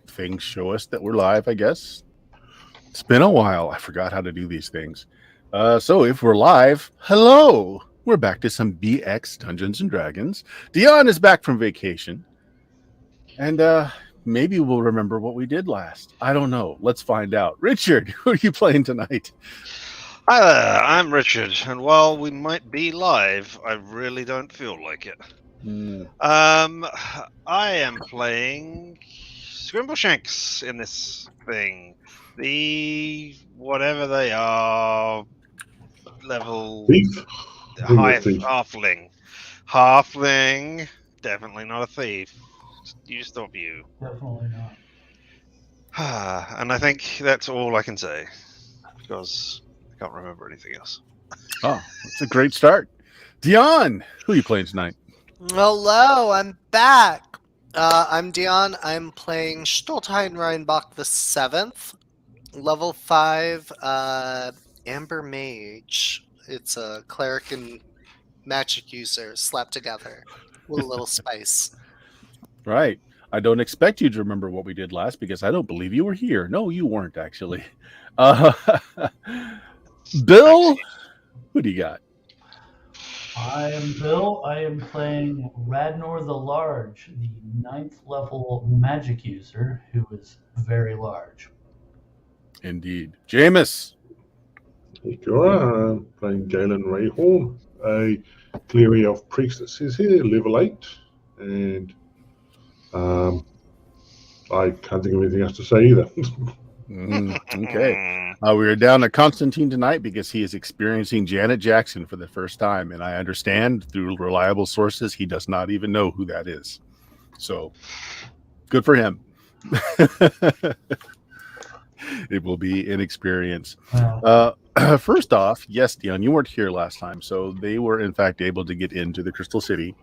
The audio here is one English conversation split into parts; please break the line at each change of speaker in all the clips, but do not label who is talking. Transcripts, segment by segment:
things show us that we're live, I guess. It's been a while. I forgot how to do these things. So if we're live, hello. We're back to some BX Dungeons and Dragons. Dion is back from vacation. And maybe we'll remember what we did last. I don't know. Let's find out. Richard, who are you playing tonight?
Hi there, I'm Richard, and while we might be live, I really don't feel like it. I am playing Scrimbleshanks in this thing. The whatever they are, level
Thief?
high
Thief.
halfling. Definitely not a thief. You stop you.
Definitely not.
And I think that's all I can say because I can't remember anything else.
Oh, that's a great start. Dion, who are you playing tonight?
Hello, I'm back. I'm Dion. I'm playing Stoltheim Reinbach the 7th, level 5, Amber Mage. It's a cleric and magic user slapped together with a little spice.
Right. I don't expect you to remember what we did last because I don't believe you were here. No, you weren't actually. Bill, who do you got?
I am Bill. I am playing Radnor the Large, the 9th level magic user who is very large.
Indeed. Jameis.
You are. I'm playing Galen Rayhorn, a clearing of priestesses here, level 8. And I can't think of anything else to say either.
Okay. We are down to Constantine tonight because he is experiencing Janet Jackson for the first time. And I understand through reliable sources, he does not even know who that is. So good for him. It will be an experience. First off, yes, Dion, you weren't here last time. So they were, in fact, able to get into the Crystal City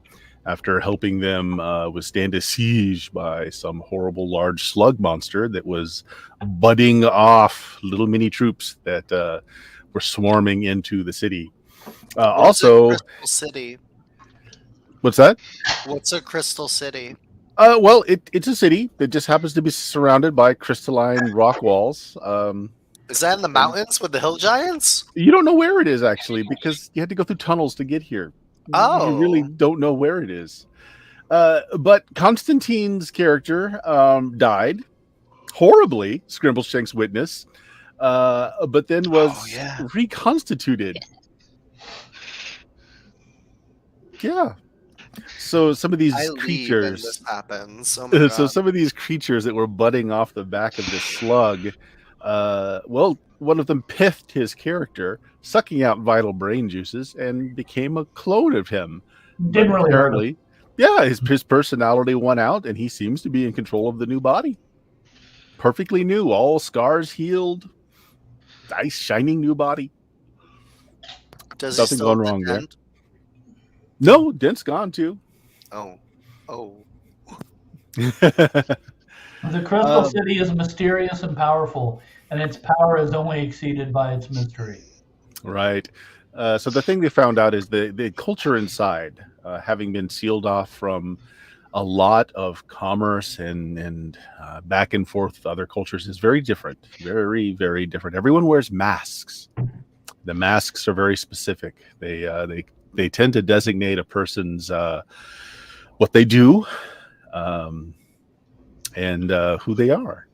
after helping them withstand a siege by some horrible large slug monster that was budding off little mini troops that were swarming into the city. Also,
Crystal City.
What's that?
What's a Crystal City?
Well, it's a city that just happens to be surrounded by crystalline rock walls.
Is that in the mountains with the hill giants?
You don't know where it is, actually, because you had to go through tunnels to get here.
Oh.
You really don't know where it is. But Constantine's character died horribly, Scrimbleshanks witness, but then was reconstituted. Yeah. So some of these creatures,
this happens. Oh my God.
So some of these creatures that were budding off the back of this slug, well, one of them piffed his character, sucking out vital brain juices, and became a clone of him.
Didn't really hurt him.
Yeah, his personality won out, and he seems to be in control of the new body. Perfectly new, all scars healed, nice shining new body.
Does
Nothing
he still
going wrong there.
Dent?
No, Dent's gone too.
Oh.
The Crystal City is mysterious and powerful, and its power is only exceeded by its mystery.
Right. So the thing they found out is the culture inside, having been sealed off from a lot of commerce and back and forth with other cultures, is very different. Very, very different. Everyone wears masks. The masks are very specific. They tend to designate a person's what they do and who they are.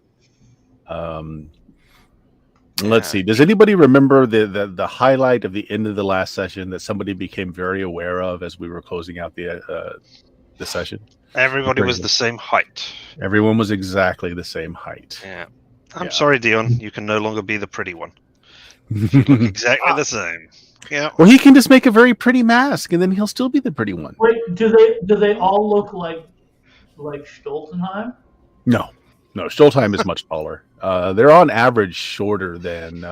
Let's see. Does anybody remember the highlight of the end of the last session that somebody became very aware of as we were closing out the session?
Everybody was the same height.
Everyone was exactly the same height.
Yeah. I'm sorry, Dion. You can no longer be the pretty one. You look exactly the same. Yeah.
Well, he can just make a very pretty mask, and then he'll still be the pretty one.
Wait, do they all look like Stoltenheim?
No, Stoltheim is much taller. They're on average shorter than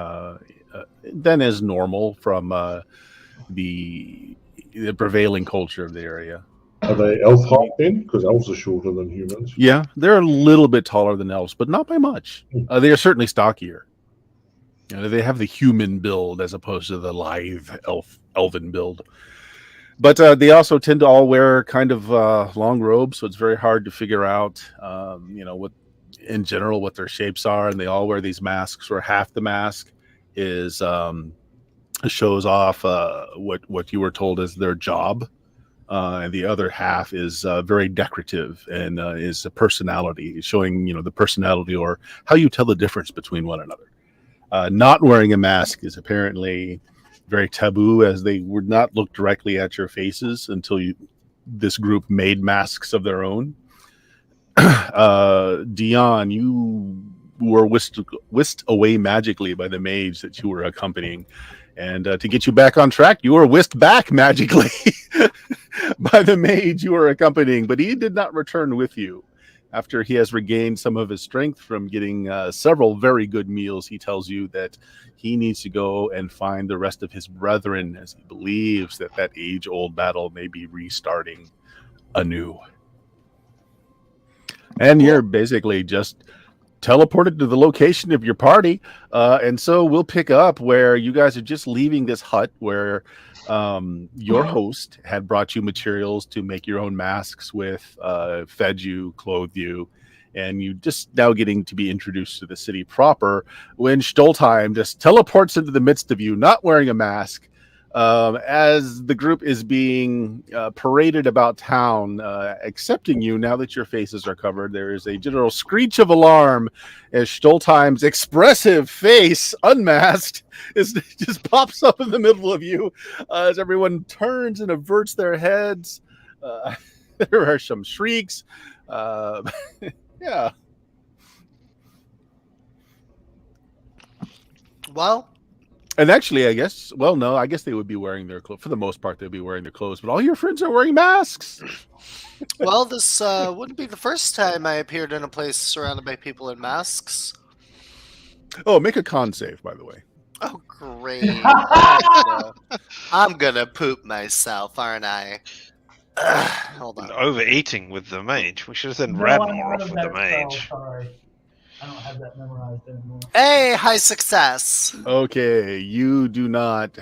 is normal from the prevailing culture of the area.
Are they elf height then? Because elves are shorter than humans.
Yeah, they're a little bit taller than elves, but not by much. They are certainly stockier. They have the human build as opposed to the lithe elven build. But they also tend to all wear kind of long robes, so it's very hard to figure out, what in general what their shapes are, and they all wear these masks. Where half the mask is shows off what you were told is their job, and the other half is very decorative and is a personality, showing the personality or how you tell the difference between one another. Not wearing a mask is apparently very taboo, as they would not look directly at your faces until this group made masks of their own. Dion, you were whisked away magically by the mage that you were accompanying. And to get you back on track, you were whisked back magically by the mage you were accompanying. But he did not return with you. After he has regained some of his strength from getting several very good meals, he tells you that he needs to go and find the rest of his brethren, as he believes that age-old battle may be restarting anew. And you're basically just teleported to the location of your party. And so we'll pick up where you guys are just leaving this hut where your host had brought you materials to make your own masks with, fed you, clothed you, and you just now getting to be introduced to the city proper when Stoltheim just teleports into the midst of you, not wearing a mask. As the group is being paraded about town, accepting you now that your faces are covered, there is a general screech of alarm as Stoltheim's expressive face, unmasked, just pops up in the middle of you as everyone turns and averts their heads. There are some shrieks. Yeah.
Well,
And actually, I guess they would be wearing their clothes. For the most part, they'd be wearing their clothes. But all your friends are wearing masks.
well, this wouldn't be the first time I appeared in a place surrounded by people in masks.
Oh, make a con save, by the way.
Oh, great. I'm gonna poop myself, aren't I? Hold on.
Overeating with the mage. We should have sent
No,
Radmore
I'm
off
out of
with the
that spell,
mage.
sorry. I don't have that memorized anymore.
Hey, high success.
Okay, you do not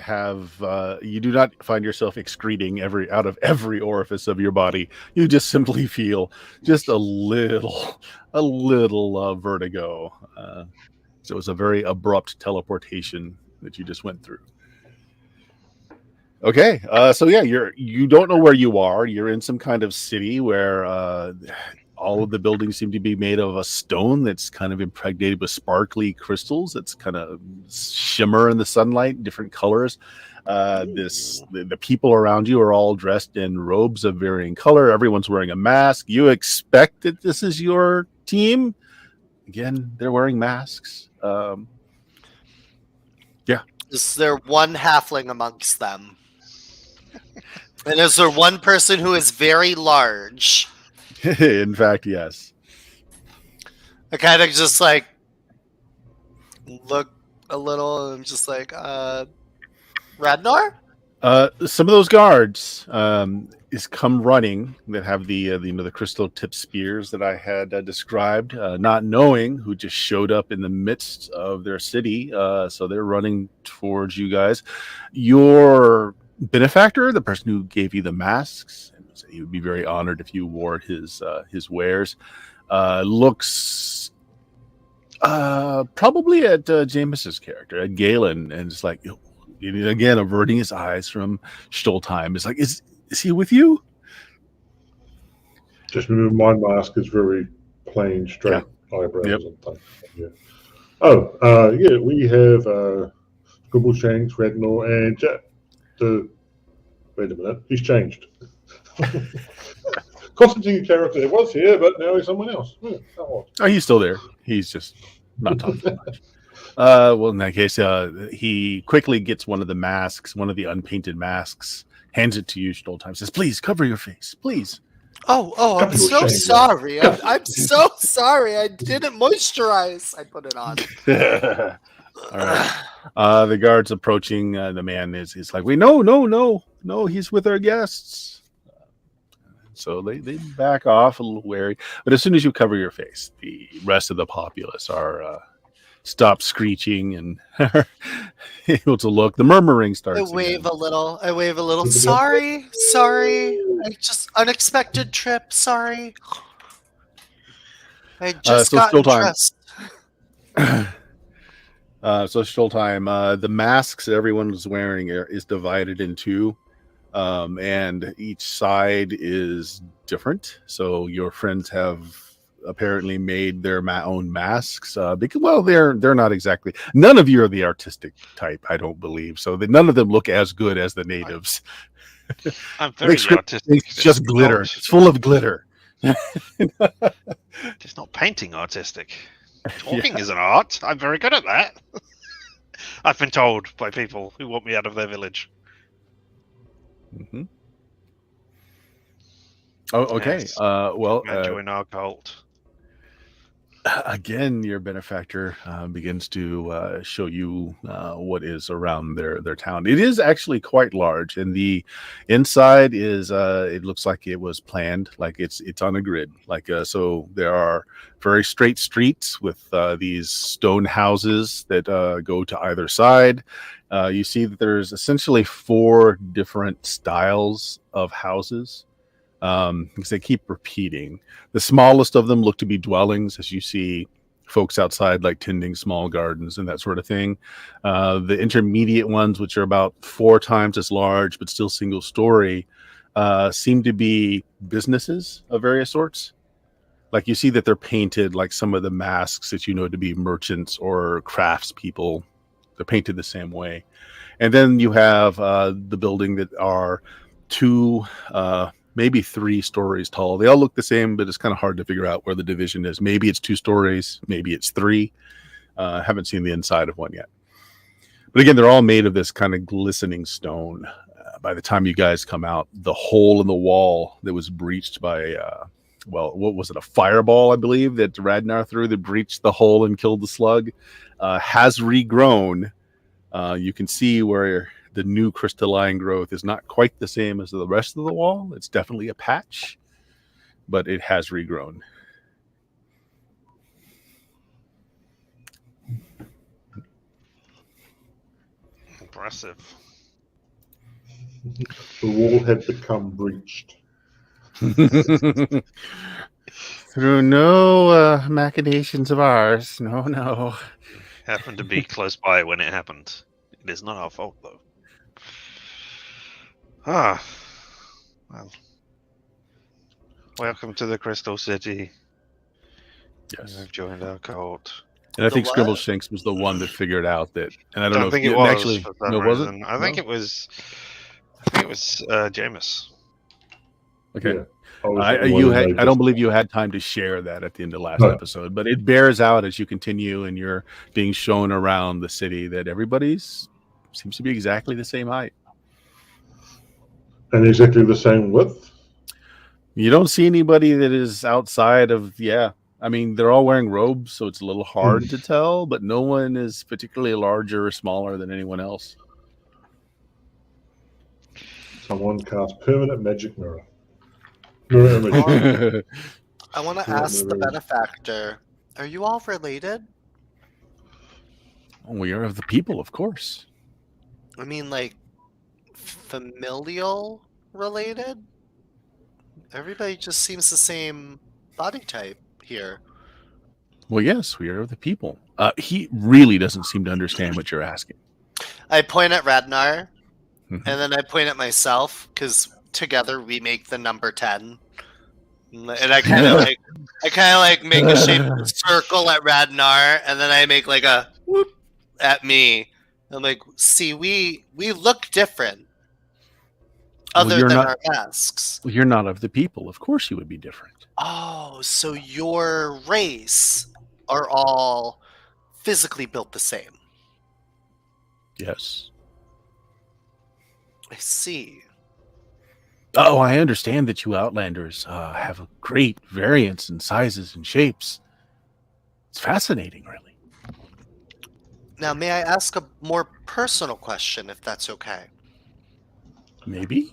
find yourself excreting out of every orifice of your body. You just simply feel just a little vertigo. So it was a very abrupt teleportation that you just went through. Okay, so yeah, you don't know where you are. You're in some kind of city where all of the buildings seem to be made of a stone that's kind of impregnated with sparkly crystals that's kind of shimmer in the sunlight, different colors. The people around you are all dressed in robes of varying color. Everyone's wearing a mask. You expect that this is your team. Again, they're wearing masks.
Is there one halfling amongst them? And is there one person who is very large?
In fact, yes.
I kind of just like look a little and just like, Radnor?
Some of those guards is come running that have the crystal tip spears that I had described, not knowing who just showed up in the midst of their city. So they're running towards you guys. Your benefactor, the person who gave you the masks, he would be very honored if you wore his wares. Looks probably at James's character, at Galen, and it's like, again, averting his eyes from Stoltheim. It's like, is he with you?
Just remember, my mask is very plain, straight eyebrows
Yep.
and things. Yeah. Oh, yeah, we have Scribbleshanks, Radnor, and Jack. Wait a minute, he's changed. Constantine character was here, but now he's someone else.
Oh, he's still there. He's just not talking much. Well, in that case, he quickly gets one of the masks, one of the unpainted masks, hands it to you, Stoltheim, says, "Please cover your face, please."
Oh, I'm so sorry. I'm so sorry. I didn't moisturize. I put it on.
All right. The guards approaching. The man is like, "Wait, no, he's with our guests." So they back off a little wary. But as soon as you cover your face, the rest of the populace are stop screeching and are able to look. The murmuring starts.
I wave
again.
a little. Sorry. I just unexpected trip. Sorry. I just
so
got
still time.
dressed.
So still time. The masks everyone is wearing is divided in two, and each side is different. So your friends have apparently made their own masks. Because well, they're not exactly. None of you are the artistic type, I don't believe. So none of them look as good as the natives.
I'm very artistic.
It's just glitter. It's full of glitter.
Just not painting artistic. Talking is an art. I'm very good at that. I've been told by people who want me out of their village.
Mm-hmm. Oh, okay.
Yes.
Well,
Join our cult.
again, your benefactor begins to show you what is around their town. It is actually quite large, and the inside is it looks like it was planned, like it's on a grid. Like so, there are very straight streets with these stone houses that go to either side. You see that there's essentially 4 different styles of houses. Because they keep repeating. The smallest of them look to be dwellings, as you see folks outside like tending small gardens and that sort of thing. The intermediate ones, which are about 4 times as large but still single story, seem to be businesses of various sorts. Like you see that they're painted like some of the masks that you know to be merchants or craftspeople. They're painted the same way. And then you have the building that are 2 maybe 3 stories tall. They all look the same, but it's kind of hard to figure out where the division is. Maybe it's 2 stories, maybe it's 3. Haven't seen the inside of one yet. But again, they're all made of this kind of glistening stone. By the time you guys come out, the hole in the wall that was breached by, well, what was it? A fireball, I believe, that Radnar threw that breached the hole and killed the slug, has regrown. You can see where the new crystalline growth is not quite the same as the rest of the wall. It's definitely a patch, but it has regrown.
Impressive.
The wall had become breached.
Through no machinations of ours. No.
Happened to be close by when it happened. It is not our fault, though. Well. Welcome to the Crystal City.
Yes.
You've joined our cult.
And I
The
think
what?
Scrimbleshanks was the one that figured out that. And I don't know
think
if
it was
actually.
for some
No, was it?
reason. I think it was Jameis.
Okay.
Yeah, I was the one who
I don't
noticed.
believe you had time to share that at the end of last
No.
episode, but it bears out as you continue and you're being shown around the city that everybody's seems to be exactly the same height.
And exactly the same width.
You don't see anybody that is outside of, I mean, they're all wearing robes, so it's a little hard to tell, but no one is particularly larger or smaller than anyone else.
Someone cast permanent magic mirror. Mirror image.
I want to
Yeah,
ask the
maybe.
benefactor, are you all related?
We are of the people, of course.
I mean, like, familial related? Everybody just seems the same body type here.
Well, yes, we are of the people. He really doesn't seem to understand what you're asking.
I point at Radnar,
Mhm.
and then I point at myself, because together we make the number 10. And I kind of like make a shape of a circle at Radnar, and then I make like a whoop at me. I'm like, see, we look different,
Well,
other
you're
than
not-
our masks.
Well, you're not of the people. Of course you would be different.
Oh, so your race are all physically built the same.
Yes.
I see.
Oh, I understand that you Outlanders have a great variance in sizes and shapes. It's fascinating, really.
Now, may I ask a more personal question, if that's okay?
Maybe.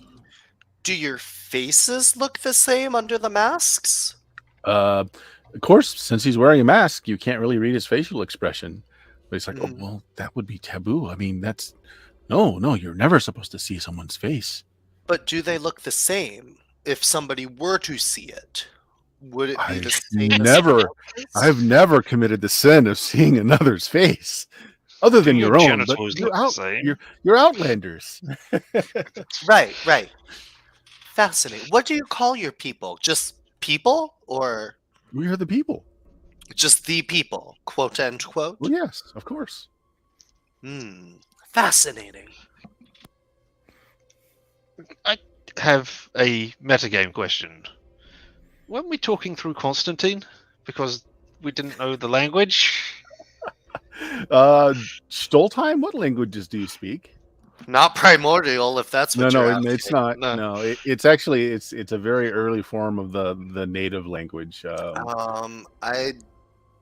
Do your faces look the same under the masks?
Of course, since he's wearing a mask, you can't really read his facial expression. But it's like, oh, well, that would be taboo. I mean, that's... No, you're never supposed to see someone's face.
But do they look the same if somebody were to see it? Would it be
I've
the same as
never,
Francis?
I've never committed the sin of seeing another's face, other than
Your
your own. But
genitals
you're
look the
out.
same.
You're Outlanders.
Right. Fascinating. What do you call your people? Just people, or
We are the people.
just the people? Quote end quote.
Well, yes, of course.
Fascinating.
I have a metagame question. Weren't we talking through Constantine because we didn't know the language?
Stoltheim, what languages do you speak?
Not primordial, if that's what
No,
you're
it's
asking.
not.
No.
No, it's actually it's a very early form of the native language.
I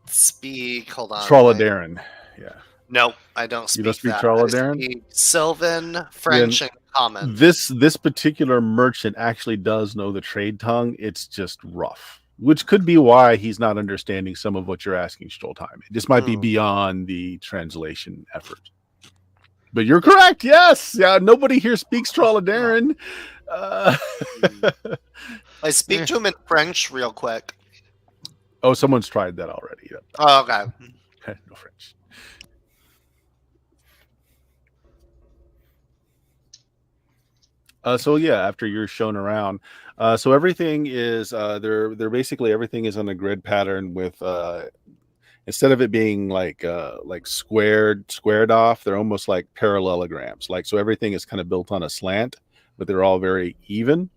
speak. Hold on.
Trolladaran. Yeah.
No, I don't speak
don't speak
that.
Trolladaran?
I speak Sylvan, French, and Common.
This particular merchant actually does know the trade tongue. It's just rough, which could be why he's not understanding some of what you're asking, Stoltheim. This might be beyond the translation effort. But you're correct. Yes. Yeah. Nobody here speaks Trolladaran.
I speak to him in French real quick.
Oh, someone's tried that already.
Oh, okay.
No French. So yeah, after you're shown around, so everything is they're basically everything is on a grid pattern with instead of it being like squared off, they're almost like parallelograms. Like so everything is kind of built on a slant, but they're all very even.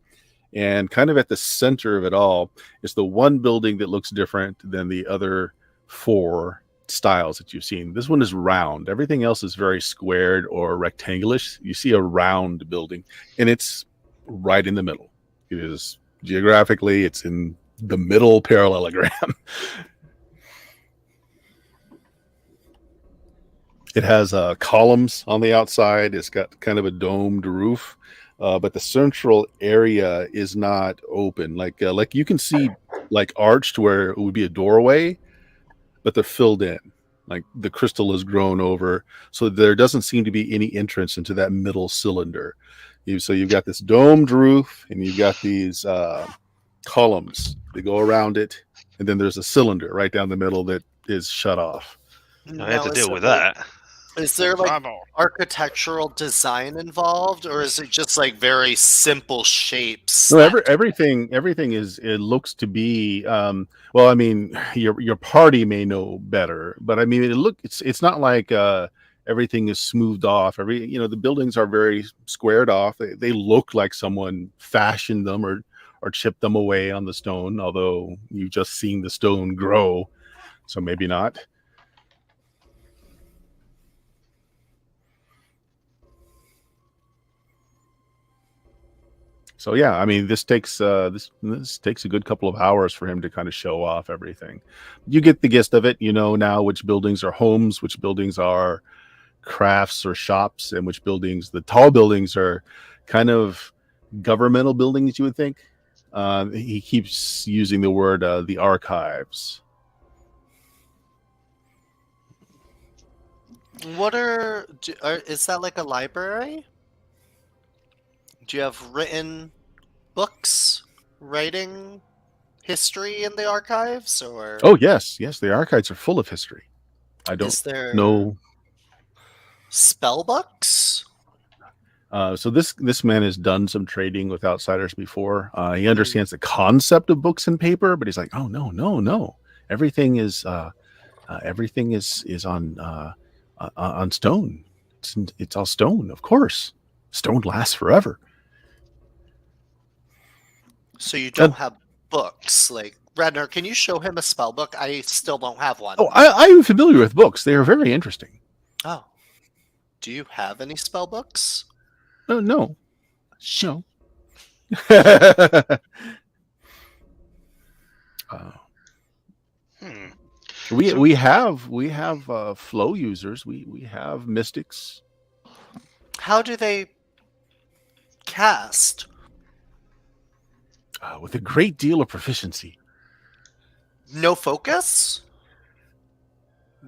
And kind of at the center of it all is the one building that looks different than the other four styles that you've seen. This one is round. Everything else is very squared or rectangular. You see a round building, and it's right in the middle. It is geographically, it's in the middle parallelogram. It has columns on the outside. It's got kind of a domed roof, but the central area is not open. Like you can see, like arched where it would be a doorway, but they're filled in. Like the crystal is grown over, so there doesn't seem to be any entrance into that middle cylinder. So you've got this domed roof, and you've got these columns that go around it, and then there's a cylinder right down the middle that is shut off.
I had to deal with that.
Is there like architectural design involved, or is it just like very simple shapes?
No, everything is. It looks to be. Well, I mean, your party may know better, but I mean, it's not like everything is smoothed off. The buildings are very squared off. They look like someone fashioned them or chipped them away on the stone. Although you've just seen the stone grow, so maybe not. So yeah, I mean, this takes this takes a good couple of hours for him to kind of show off everything. You get the gist of it. You know now which buildings are homes, which buildings are crafts or shops, and which buildings, the tall buildings, are kind of governmental buildings, you would think. He keeps using the word the archives.
Is that like a library? Do you have written books, writing history in the archives, or?
Oh yes, the archives are full of history. I don't know.
Spell books?
So this man has done some trading with outsiders before. He understands the concept of books and paper, but he's like, oh no. Everything is on stone. It's all stone, of course. Stone lasts forever.
So you don't have books. Like, Radner, can you show him a spell book? I still don't have one.
Oh, I'm familiar with books. They are very interesting.
Oh. Do you have any spell books?
No. No. We have flow users. We have mystics.
How do they cast?
With a great deal of proficiency.
No focus?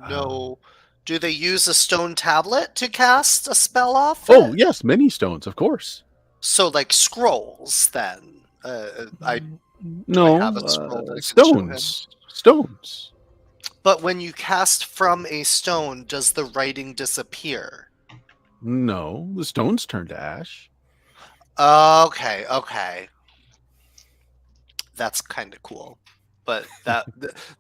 No. Do they use a stone tablet to cast a spell off?
Oh, yes, many stones, of course.
So, like scrolls, then. Do I
No,
have a scroll that I could show him?
stones.
But when you cast from a stone, does the writing disappear?
No, the stones turn to ash.
Okay. That's kind of cool. But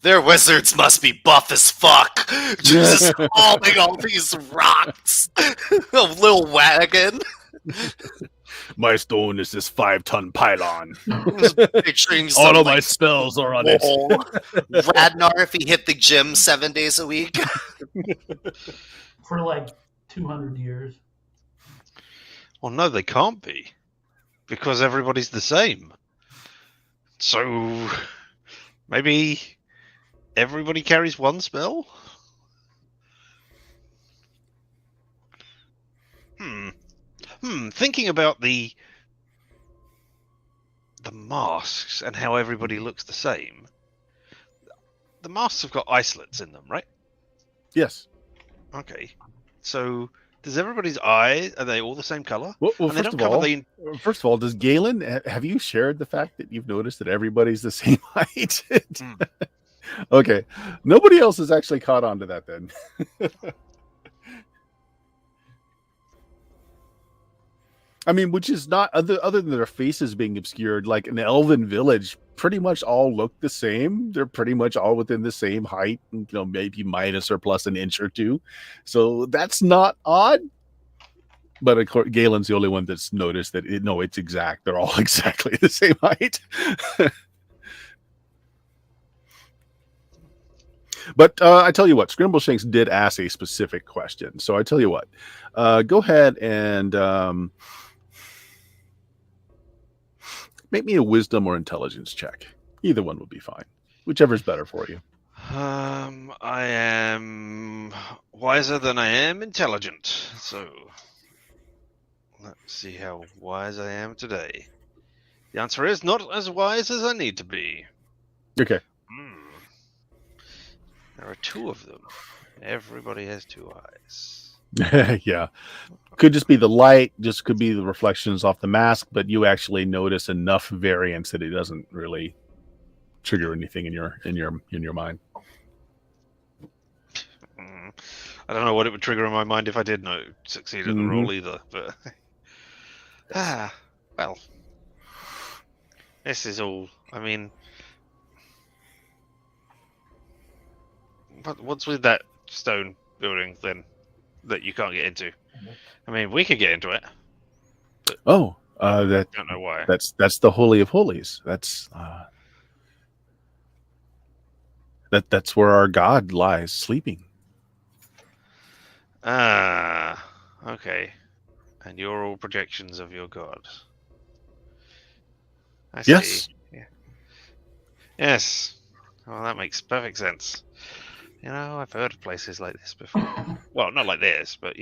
their wizards must be buff as fuck. Just hauling all these rocks. A little wagon.
My stone is this 5-ton pylon.
Just picturing
All
some,
of my
like,
spells are on it.
wall. Radnar if he hit the gym 7 days a week.
For like 200 years.
Well, no, they can't be, because everybody's the same. So maybe everybody carries one spell? Thinking about the masks and how everybody looks the same. The masks have got islets in them, right?
Yes.
Okay. So does everybody's eye, are they all the same color?
Well,
And they
first
don't
of
cover
all,
the
first of all, does Galen, have you shared the fact that you've noticed that everybody's the same height? Okay. Nobody else has actually caught on to that then. I mean, which is not other than their faces being obscured, like in the Elven village, pretty much all look the same. They're pretty much all within the same height, maybe minus or plus an inch or two. So that's not odd. But of course, Galen's the only one that's noticed that it's exact. They're all exactly the same height. But I tell you what, Scrimbleshanks did ask a specific question. So I tell you what, go ahead and make me a wisdom or intelligence check. Either one would be fine. Whichever's better for you.
I am wiser than I am intelligent. So let's see how wise I am today. The answer is not as wise as I need to be.
Okay.
There are two of them. Everybody has two eyes.
Yeah. Could just be the light, just could be the reflections off the mask, but you actually notice enough variance that it doesn't really trigger anything in your mind.
I don't know what it would trigger in my mind if I did succeed at the roll either, but well. This is all, I mean, what's with that stone building then that you can't get into? I mean, we could get into it.
Oh,
I don't know why.
That's the Holy of Holies. That's that's where our God lies sleeping.
Okay. And you're all projections of your God. I see.
Yes.
Yeah. Yes. Well, that makes perfect sense. I've heard of places like this before. Well, not like this, but,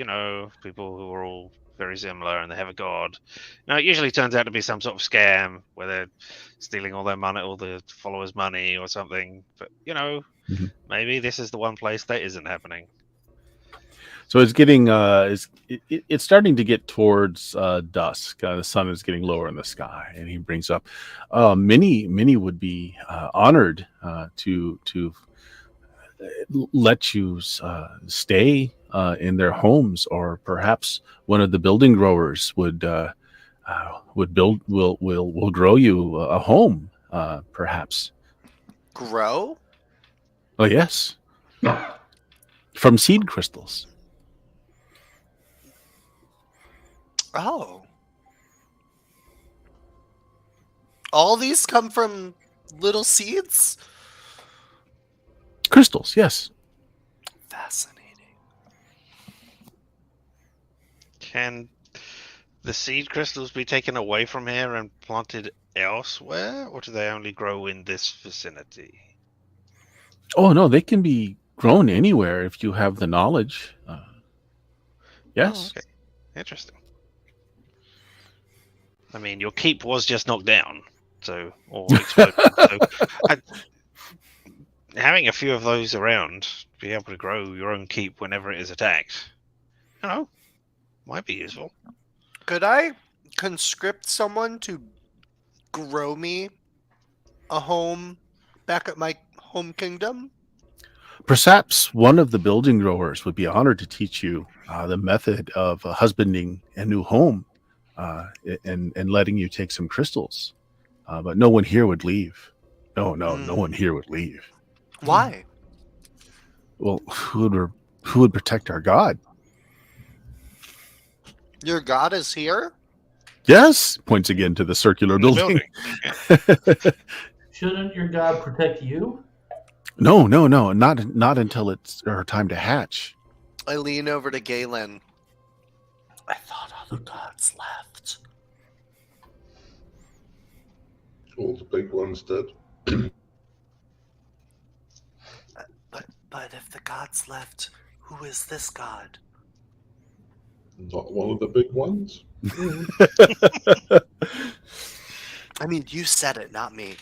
people who are all very similar and they have a god. It usually turns out to be some sort of scam where they're stealing all their money, all the followers' money or something. But, maybe this is the one place that isn't happening.
So it's getting it's starting to get towards dusk. The sun is getting lower in the sky, and he brings up many would be honored to let you stay in their homes, or perhaps one of the building growers will grow you a home, perhaps.
Grow?
Oh yes, from seed crystals.
Oh. All these come from little seeds?
Crystals, yes.
Fascinating.
Can the seed crystals be taken away from here and planted elsewhere, or do they only grow in this vicinity?
Oh no, they can be grown anywhere if you have the knowledge. Yes.
Oh, okay. Interesting. I mean, your keep was just knocked down, or exploded. Having a few of those around, be able to grow your own keep whenever it is attacked, might be useful.
Could I conscript someone to grow me a home back at my home kingdom?
Perhaps one of the building growers would be honored to teach you the method of husbanding a new home and letting you take some crystals. But no one here would leave. No one here would leave.
Why?
Well, who would protect our god?
Your god is here?
Yes, points again to the circular
In the
building.
Shouldn't your god protect you?
No, not until it's our time to hatch.
I lean over to Galen. I thought all the gods left.
All the big ones did.
But if the gods left, who is this god?
Not one of the big ones.
I mean, you said it, not me.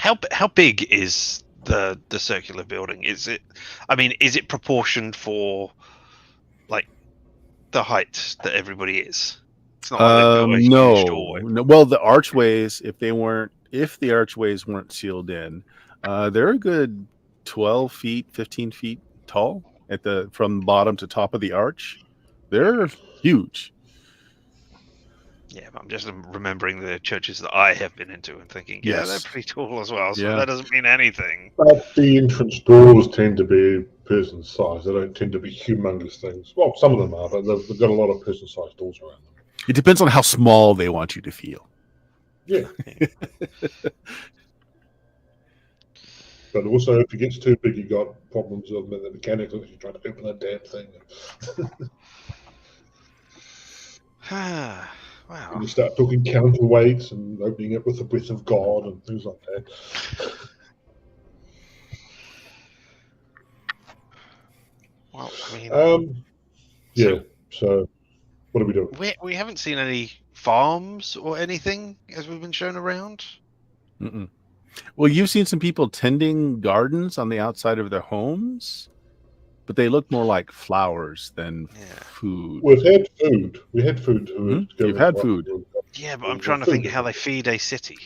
How big is the circular building? Is it? I mean, is it proportioned for like the height that everybody is? It's not like they've got a huge doorway.
No. Well, the archways, if the archways weren't sealed in, they're a good 12 feet, 15 feet tall from bottom to top of the arch. They're huge.
Yeah, but I'm just remembering the churches that I have been into and thinking, yeah,
Yes.
they're pretty tall as well. So
Yeah.
that doesn't mean anything.
But the entrance doors tend to be person size. They don't tend to be humongous things. Well, some of them are, but they've got a lot of person sized doors around them.
It depends on how small they want you to feel.
Yeah. But also, if it gets too big, you got problems with the mechanics if you're trying to open that damn thing.
Wow.
And you start talking counterweights and opening it with the breath of God and things like that.
Well, I mean,
Yeah. So, what are we doing?
we haven't seen any farms or anything as we've been shown around.
Mm-mm. Well, you've seen some people tending gardens on the outside of their homes, but they look more like flowers than food.
We've had food. We had food.
You've had food.
Yeah, but I'm trying to think how they feed a city.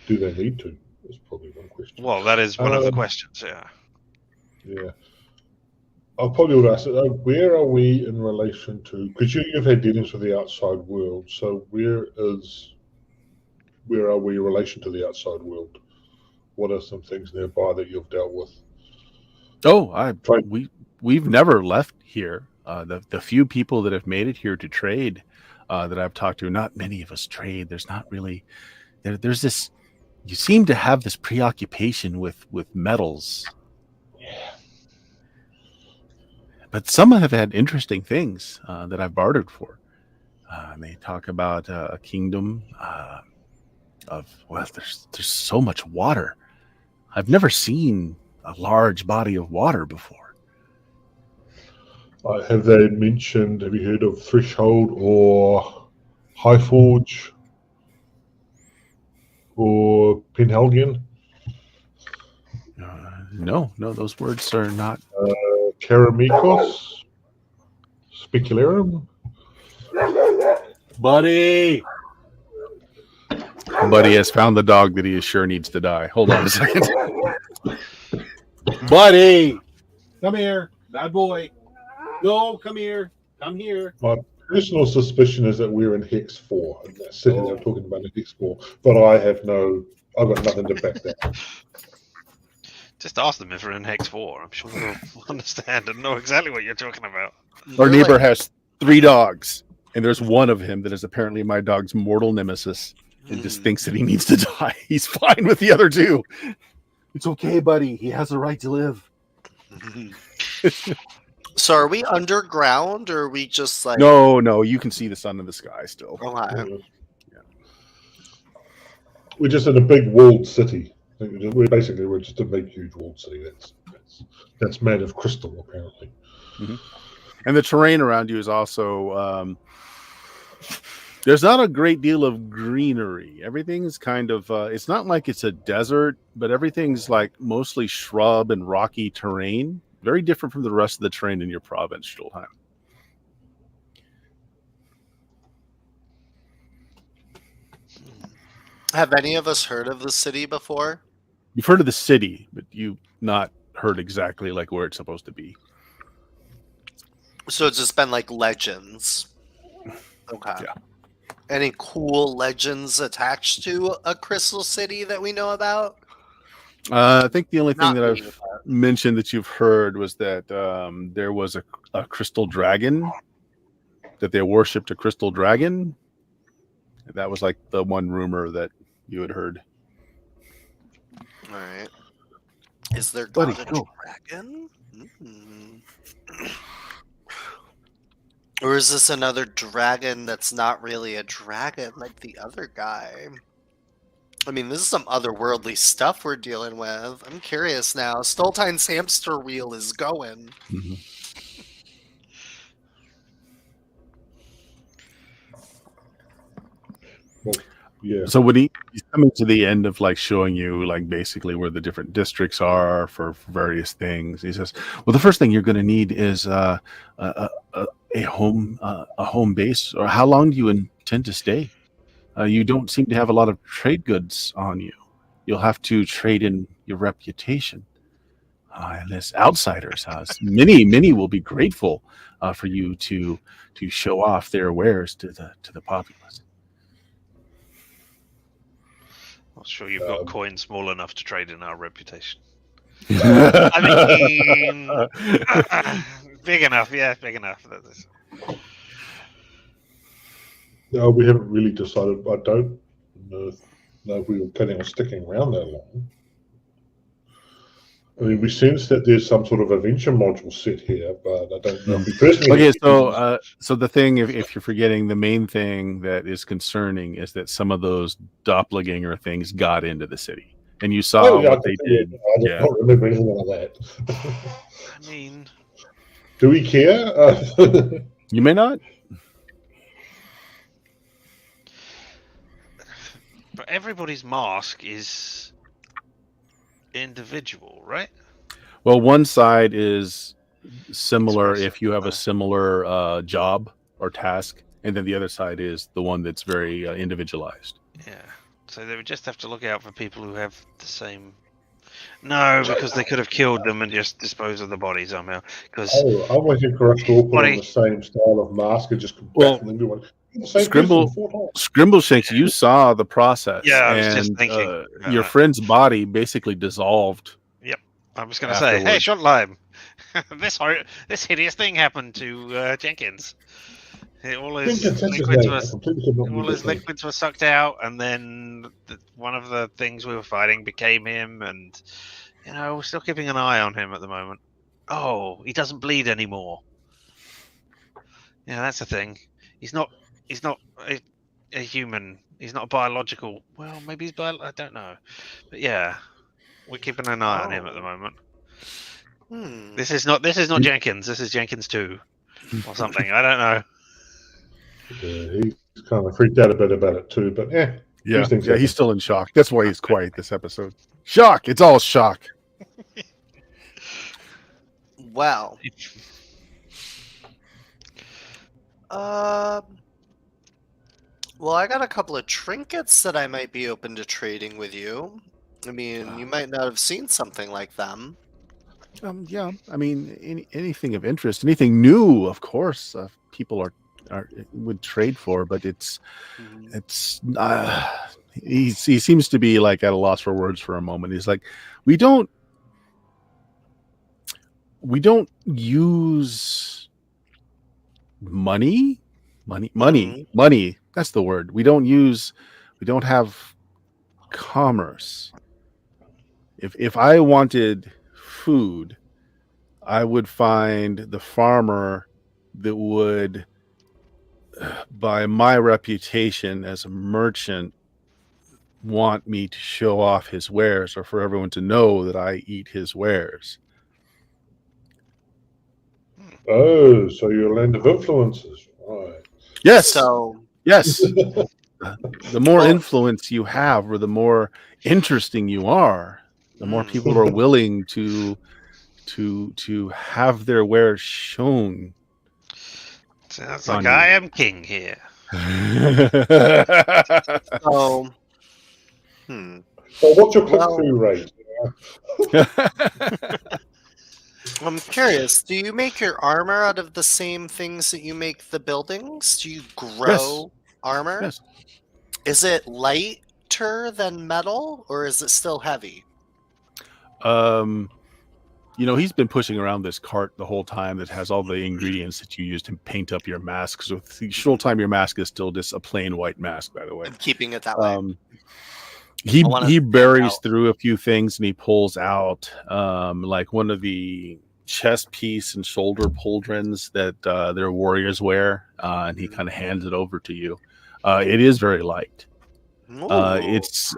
Do they need to? That's probably one question.
Well, that is one of the questions. Yeah.
Yeah. I probably would ask, where are we in relation to? Because you've had dealings with the outside world. So where are we in relation to the outside world? What are some things nearby that you've dealt with?
Oh, we've never left here. The few people that have made it here to trade that I've talked to, not many of us trade. There's not really. There's this. You seem to have this preoccupation with metals.
Yeah.
But some have had interesting things that I've bartered for. They talk about a kingdom there's so much water. I've never seen a large body of water before.
Have they mentioned, have you heard of Threshold or Highforge or Penhelgian?
No, those words are not.
Karamikos? Specularum?
Buddy has found the dog that he is sure needs to die. Hold on a second. Buddy! Come here. Bad boy. No, come here. Come here.
My personal suspicion is that we're in Hex 4. And that's sitting there talking about in Hex 4. But I've got nothing to back that.
Just ask them if they're in Hex 4. I'm sure they'll understand and know exactly what you're talking about.
Our neighbor has 3 dogs, and there's one of him that is apparently my dog's mortal nemesis and just thinks that he needs to die. He's fine with the other 2. It's okay, buddy. He has the right to live.
So are we underground, or are we just like...
No, you can see the sun in the sky still.
Okay.
Yeah. We're just in a big walled city. We're just a big, huge walled city. That's made of crystal, apparently.
Mm-hmm. And the terrain around you is also... there's not a great deal of greenery. Everything's kind of... it's not like it's a desert, but everything's like mostly shrub and rocky terrain. Very different from the rest of the terrain in your province, Stolheim.
Have any of us heard of the city before?
You've heard of the city, but you've not heard exactly like where it's supposed to be.
So it's just been like legends. Okay.
Yeah.
Any cool legends attached to a crystal city that we know about?
I think the only thing
Not
that
me,
I've mentioned that you've heard was that there was a crystal dragon, that they worshipped a crystal dragon. That was like the one rumor that you had heard.
All right. Is there
Buddy,
God a
go.
dragon? Mm. Or is this another dragon that's not really a dragon like the other guy? I mean, this is some otherworldly stuff we're dealing with. I'm curious now. Stoltine's hamster wheel is going.
Mhm.
Well, yeah.
So when he's coming to the end of like showing you like basically where the different districts are for various things, he says, "Well, the first thing you're going to need is a home base. Or how long do you intend to stay? You don't seem to have a lot of trade goods on you. You'll have to trade in your reputation. And as outsiders, many will be grateful for you to show off their wares to the populace."
I'm sure you've got coins small enough to trade in our reputation.
I
mean, big enough, yeah, big enough.
No, we haven't really decided. I don't know if we were planning on sticking around that long. I mean, we sense that there's some sort of adventure module set here, but I don't know if we personally.
Okay, so the thing, if you're forgetting, the main thing that is concerning is that some of those doppelganger things got into the city, and you saw what they did.
I don't remember anything of that.
I mean,
do we care?
You may not.
But everybody's mask is individual, right?
Well, one side is similar if you have a similar job or task, and then the other side is the one that's very individualized.
Yeah, so they would just have to look out for people who have the same. No, because they could have killed them and just disposed of the body somehow. Because
I'm waiting for us to all put on the same style of mask and just baffle everyone.
Scrimbleshanks, you saw the process.
Yeah, I was just thinking.
Your friend's body basically dissolved.
Yep, I was going to say, hey, short lime. this hideous thing happened to Jenkins. All his liquids were sucked out, and then one of the things we were fighting became him, and we're still keeping an eye on him at the moment. Oh, he doesn't bleed anymore. Yeah, that's the thing. He's not a human. He's not a biological. Well, maybe he's I don't know. But yeah, we're keeping an eye on him at the moment. This is not Jenkins. This is Jenkins 2 or something. I don't know.
Yeah, he's kind of freaked out a bit about it too. But
he's still in shock. That's why he's quiet this episode. Shock. It's all shock.
Well. Well, I got a couple of trinkets that I might be open to trading with you. I mean, you might not have seen something like them.
Yeah, I mean, anything of interest, anything new, of course, people would trade for, but he seems to be like at a loss for words for a moment. He's like, we don't use money. That's the word. We don't have commerce. If I wanted food, I would find the farmer that would, by my reputation as a merchant, want me to show off his wares, or for everyone to know that I eat his wares.
Oh, so you're a land of influences, right?
Yes. Yes. The more influence you have, or the more interesting you are, the more people are willing to have their wares shown.
Sounds like I am king here.
So,
So what's your
Well-
click-through rate?
I'm curious. Do you make your armor out of the same things that you make the buildings? Do you grow armor?
Yes.
Is it lighter than metal, or is it still heavy?
He's been pushing around this cart the whole time that has all the ingredients that you use to paint up your mask. So the whole time your mask is still just a plain white mask, by the way.
I'm keeping it that way.
He
I wanna
he
stand
buries
out.
through a few things and he pulls out like one of the chest piece and shoulder pauldrons that their warriors wear, and he kind of hands it over to you. It is very light.
Ooh.
It's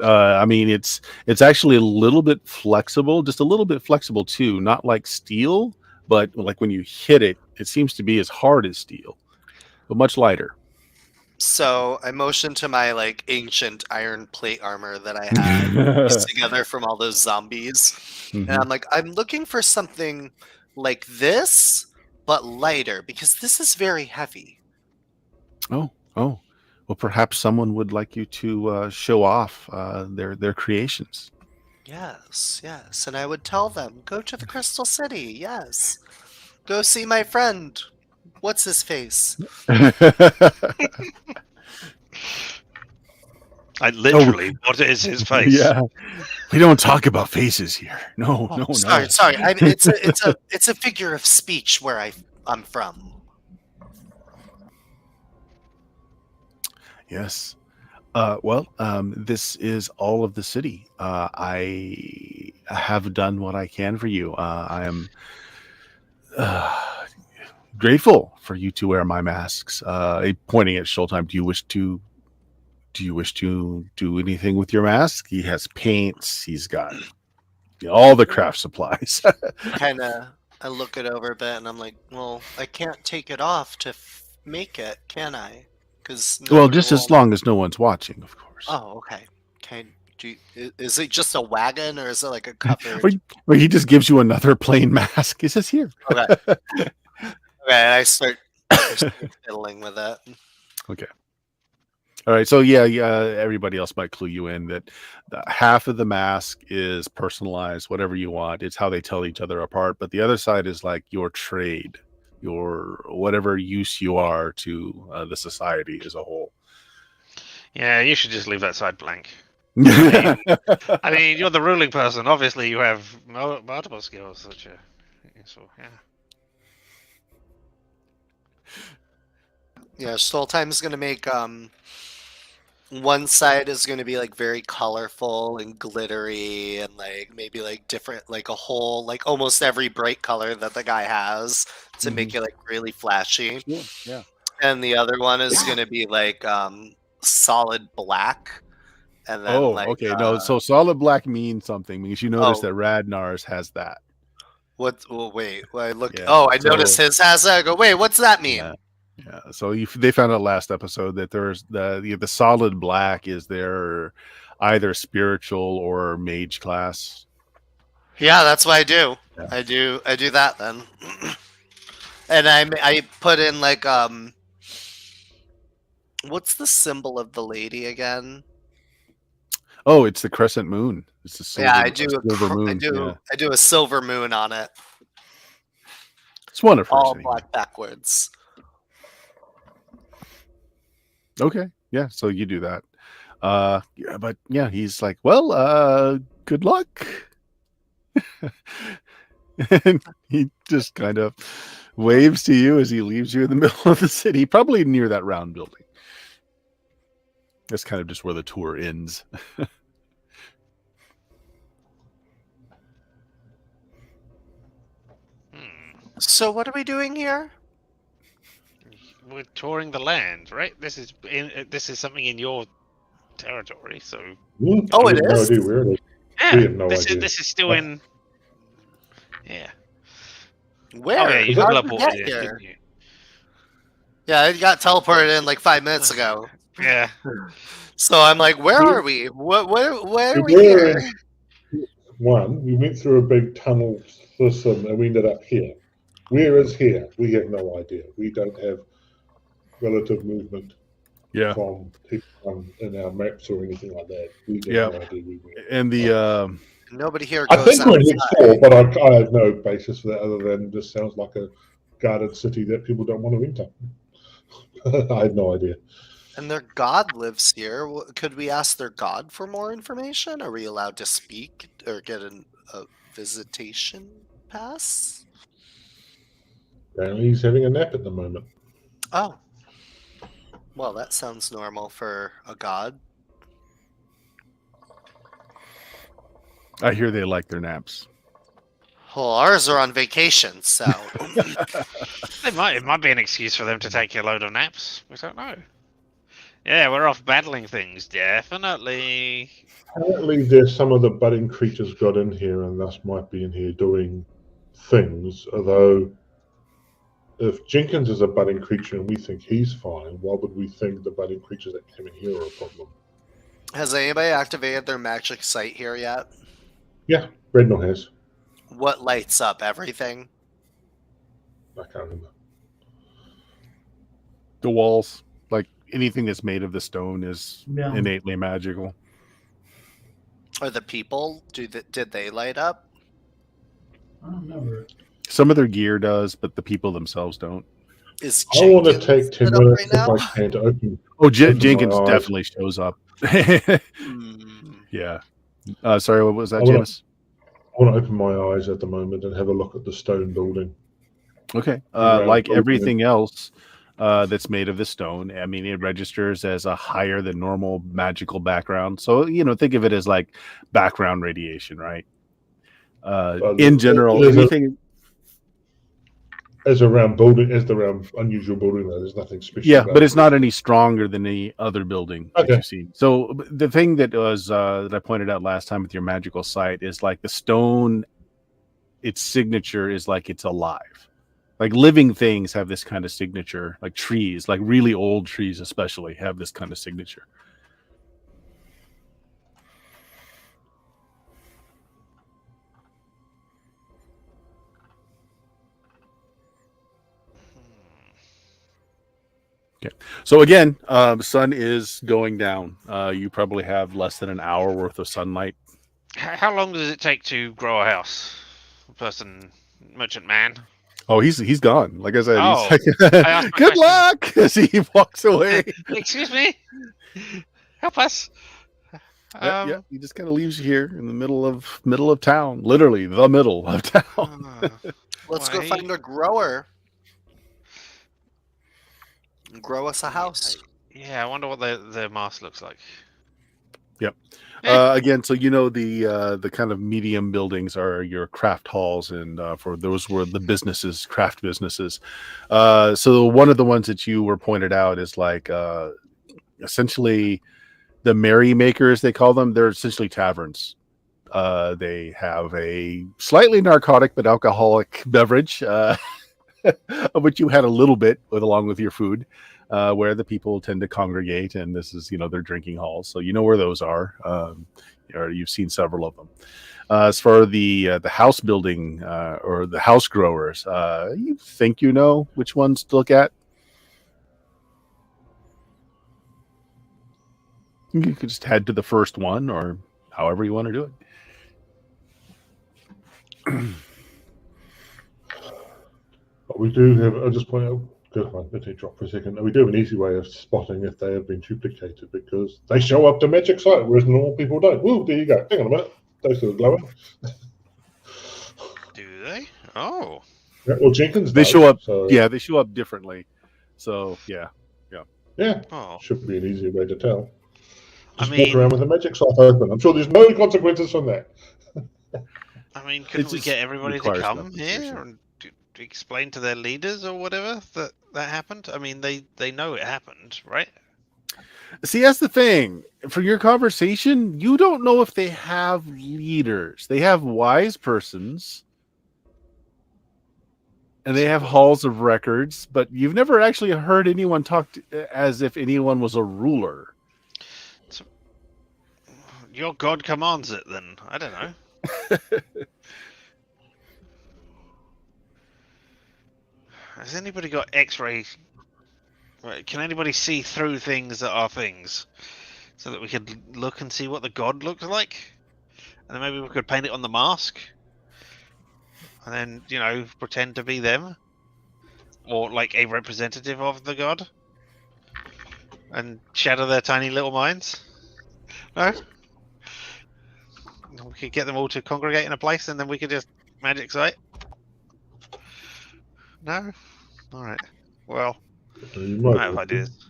actually a little bit flexible, just a little bit flexible too. Not like steel, but like when you hit it, it seems to be as hard as steel, but much lighter.
So I motioned to my like ancient iron plate armor that I had pieced together from all those zombies. And
Mhm.
I'm like, I'm looking for something like this, but lighter, because this is very heavy.
Oh. Well, perhaps someone would like you to show off their creations.
Yes. And I would tell them, go to the Crystal City. Yes. Go see my friend. What's his face?
Literally, what is his face?
Yeah, we don't talk about faces here. No.
Sorry. I mean, it's a figure of speech where I'm from.
Yes. This is all of the city. I have done what I can for you. I am grateful for you to wear my masks. Pointing at Showtime, do you wish to do anything with your mask? He has paints. He's got all the craft supplies.
I look it over a bit and I'm like, well, I can't take it off to make it, can I? Because
Just as long as no one's watching, of course.
Oh, okay. Is it just a wagon or is it like a covered?
Or he just gives you another plain mask. He says, "Here."
Okay. Okay, and I start fiddling with it.
Okay. All right. So everybody else might clue you in that half of the mask is personalized, whatever you want. It's how they tell each other apart. But the other side is like your trade, your whatever use you are to the society as a whole.
Yeah, you should just leave that side blank. I mean, you're the ruling person. Obviously, you have multiple skills. So, yeah.
Yeah, Stoltheim is gonna make one side is gonna be like very colorful and glittery and like maybe like different, like a whole, like almost every bright color that the guy has to make it like really flashy.
Yeah.
And the other one is gonna be like solid black. And then
okay. No, so solid black means something because you notice that Radnar's has that.
What? Well, wait. Well, I look.
Yeah,
I noticed his has that. I go, wait, what's that mean?
Yeah. So they found out last episode that there's the solid black is their either spiritual or mage class.
Yeah, that's what I do.
Yeah.
I do that then. And I put in like what's the symbol of the lady again?
Oh, it's the crescent moon. It's the silver,
I do
silver moon.
I do a silver moon on it.
It's wonderful.
All black backwards.
Okay. Yeah. So you do that. But yeah, he's like, well, good luck. And he just kind of waves to you as he leaves you in the middle of the city, probably near that round building. That's kind of just where the tour ends.
So what are we doing here?
We're touring the land, right? This is something in your territory, so.
Oh,
we
it
have
is?
No idea where it is.
Yeah,
We have no idea.
This is still in. Yeah.
Where?
Oh, yeah, you
How did we
teleported
get
in,
here?
didn't you?
Yeah, I got teleported in like 5 minutes ago.
Yeah.
So I'm like, where are we? Where are we
We're
here?
in one. We went through a big tunnel system and we ended up here. Where is here? We have no idea. We don't have relative movement
Yeah.
from people in our maps or anything like that. We have
Yeah.
no idea where we are.
And the
Nobody here
I
goes
think we're next door,
outside.
but I have no basis for that other than this sounds like a guarded city that people don't want to enter. I have no idea.
And their god lives here. Could we ask their god for more information? Are we allowed to speak or get a visitation pass?
Apparently, he's having a nap at the moment.
Oh. Well, that sounds normal for a god.
I hear they like their naps.
Well, ours are on vacation, so.
It might be an excuse for them to take a load of naps. We don't know. Yeah, we're off battling things, definitely.
Apparently, there's some of the budding creatures got in here and thus might be in here doing things. Although, if Jenkins is a budding creature and we think he's fine, why would we think the budding creatures that came in here are a problem?
Has anybody activated their magic sight here yet?
Yeah, Rednall has.
What lights up everything?
I can't remember.
The walls, like anything that's made of the stone, is
Yeah.
innately magical.
Or the people? Did they light up?
I don't remember.
Some of their gear does, but the people themselves don't.
Is
I want to
Jenkins
take 10
lit up
minutes
right now?
if I can to open.
Oh,
Open my
Jenkins
eyes.
definitely shows up.
Hmm.
Yeah. Sorry, what was that,
I wanna-
James?
I want to open my eyes at the moment and have a look at the stone building.
Okay.
Around
Like
building.
everything else that's made of the stone, I mean, it registers as a higher than normal magical background. So, think of it as like background radiation, right? In general,
there's
anything.
As the round unusual building, though, there's nothing special.
Yeah,
about
but
it.
it's not any stronger than any other building that
Okay.
you've seen. So the thing that was that I pointed out last time with your magical sight is like the stone, its signature is like it's alive. Like living things have this kind of signature, like trees, like really old trees especially have this kind of signature. So again, the sun is going down. You probably have less than an hour worth of sunlight.
How long does it take to grow a house? Merchant man.
Oh, he's gone. Like I said,
Oh,
he's
I
like,
asked my
good
question.
luck as he walks away.
Excuse me? Help us.
Yeah, he just kind of leaves you here in the middle of town, literally the middle of town.
Let's go
Why?
find a grower. And grow us a house.
Yeah, I wonder what the mask looks like.
Yep.
Eh.
Again, so the kind of medium buildings are your craft halls, and for those were the businesses, craft businesses. So one of the ones that you were pointed out is like essentially the merrymakers, they call them. They're essentially taverns. They have a slightly narcotic but alcoholic beverage, of which you had a little bit along with your food. Where the people tend to congregate, and this is, their drinking halls. So you know where those are. Or you've seen several of them. As for the house building or the house growers, you think you know which ones to look at? You could just head to the first one, or however you want to do it.
But we do have. I'll just point out. Good one. Let me drop for a second. We do have an easy way of spotting if they have been duplicated because they show up to magic site, whereas normal people don't. Woo, there you go. Hang on a minute. Those two are glowing.
Do they? Oh.
Yeah, well, Jenkins.
They
does,
show up.
So,
Yeah, they show up differently. So yeah.
Yeah.
Oh.
Should be an easier way to tell.
I
Just
mean-
walk around with a magic site open. I'm sure there's no consequences from that.
I mean, couldn't we
just
get everybody to
requires
come
demonstration.
here and explain to their leaders or whatever that happened? I mean, they know it happened, right?
See, that's the thing. For your conversation, you don't know if they have leaders. They have wise persons, and they have halls of records, but you've never actually heard anyone talk as if anyone was a ruler.
Your god commands it, then. I don't know. Has anybody got X-ray Right, can anybody see through things that are things, so that we could look and see what the god looks like, and then maybe we could paint it on the mask, and then pretend to be them, or like a representative of the god, and shatter their tiny little minds. No, we could get them all to congregate in a place, and then we could just magic sight. No, all right. Well,
You
I
might
have ideas.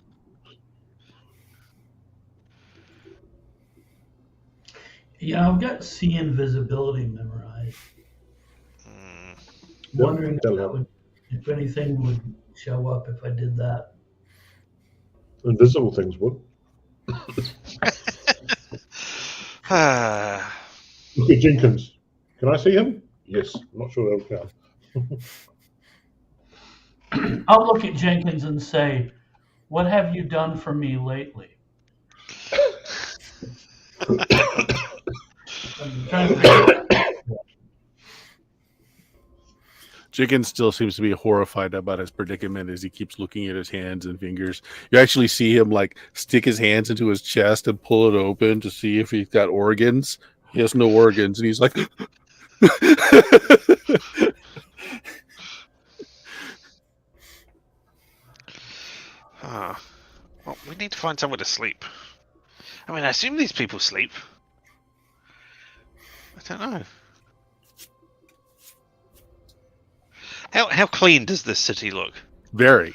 Yeah, I've got see invisibility memorized.
Mm,
Wondering
tell him.
if anything would show up if I did that.
Invisible things would. Look at Jenkins. Can I see him? Yes. I'm not sure that'll count.
I'll look at Jenkins and say, "What have you done for me lately?" I'm trying to
Chicken still seems to be horrified about his predicament as he keeps looking at his hands and fingers. You actually see him like stick his hands into his chest and pull it open to see if he's got organs. He has no organs, and he's like,
well, we need to find somewhere to sleep. I mean, I assume these people sleep. I don't know. How clean does this city look?
very,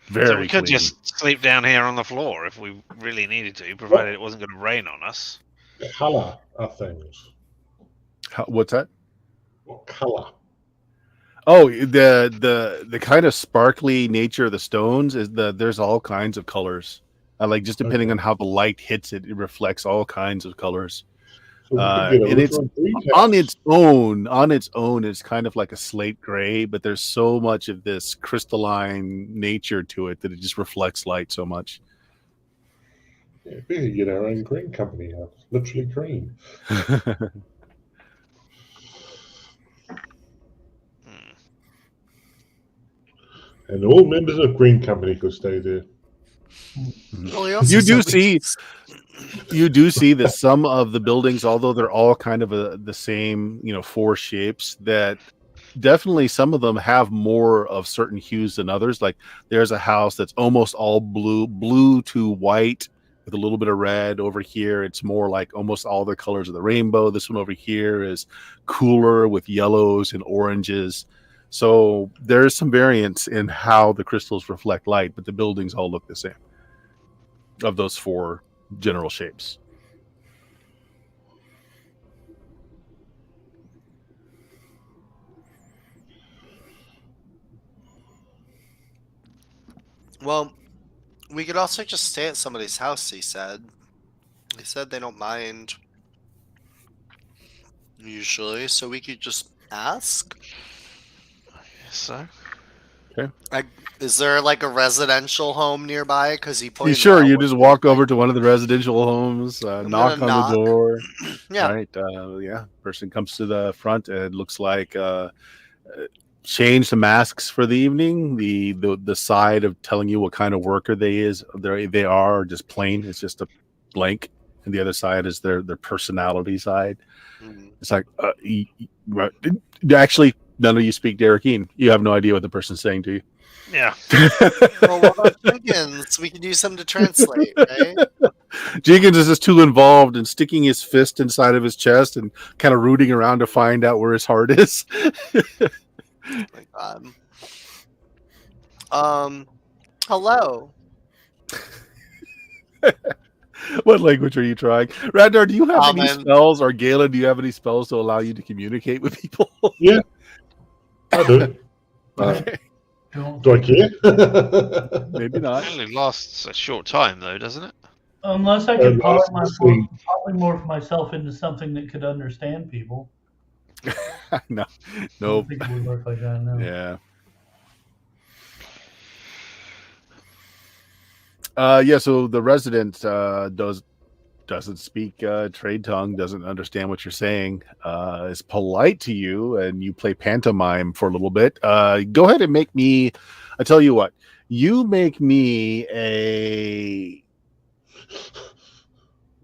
very.
So we could
clean.
just sleep down here on the floor if we really needed to, provided it wasn't going to rain on us.
Colour are things.
What's that?
What colour?
Oh, the kind of sparkly nature of the stones is there's all kinds of colors. Like just depending on how the light hits it, it reflects all kinds of colors.
So we could get
and
a
it's
literal greenhouse.
on its own, it's kind of like a slate gray, but there's so much of this crystalline nature to it that it just reflects light so much.
Yeah, we could get our own green company house. Literally green. And all members of Green Company could stay there.
Well, he also
You do
said we
see that some of the buildings, although they're all kind of the same, four shapes, that definitely some of them have more of certain hues than others. Like there's a house that's almost all blue to white with a little bit of red. Over here, it's more like almost all the colors of the rainbow. This one over here is cooler with yellows and oranges. So there's some variance in how the crystals reflect light, but the buildings all look the same of those four general shapes.
Well, we could also just stay at somebody's house, he said. They said they don't mind usually, so we could just ask.
So,
Is there like a residential home nearby? Because he pointed
Sure,
out
you
what
just
he
walk
would
over
like.
to one of the residential homes, knock on the door.
Yeah.
Right. Person comes to the front and it looks like change the masks for the evening. The side of telling you what kind of worker they are just plain. It's just a blank, and the other side is their personality side.
Mhm.
It's like actually, none of you speak Derekine. You have no idea what the person's saying to you.
yeah.
Well, what about Jenkins? We could use him to translate, right?
Jenkins is just too involved in sticking his fist inside of his chest and kind of rooting around to find out where his heart is.
My God. Hello.
What language are you trying? Radnar, do you have any
Common.
spells? Or Galen, do you have any spells to allow you to communicate with people?
Yeah, I do.
Okay.
Do I care?
Maybe not.
It only lasts a short time, though, doesn't it?
Unless I could
honestly-
polymorph myself into something that could understand people.
No.
I
Nope.
don't think it would work like that, no.
Yeah. So the resident doesn't speak trade tongue, doesn't understand what you're saying, is polite to you, and you play pantomime for a little bit. Go ahead and make me. I tell you what, You make me a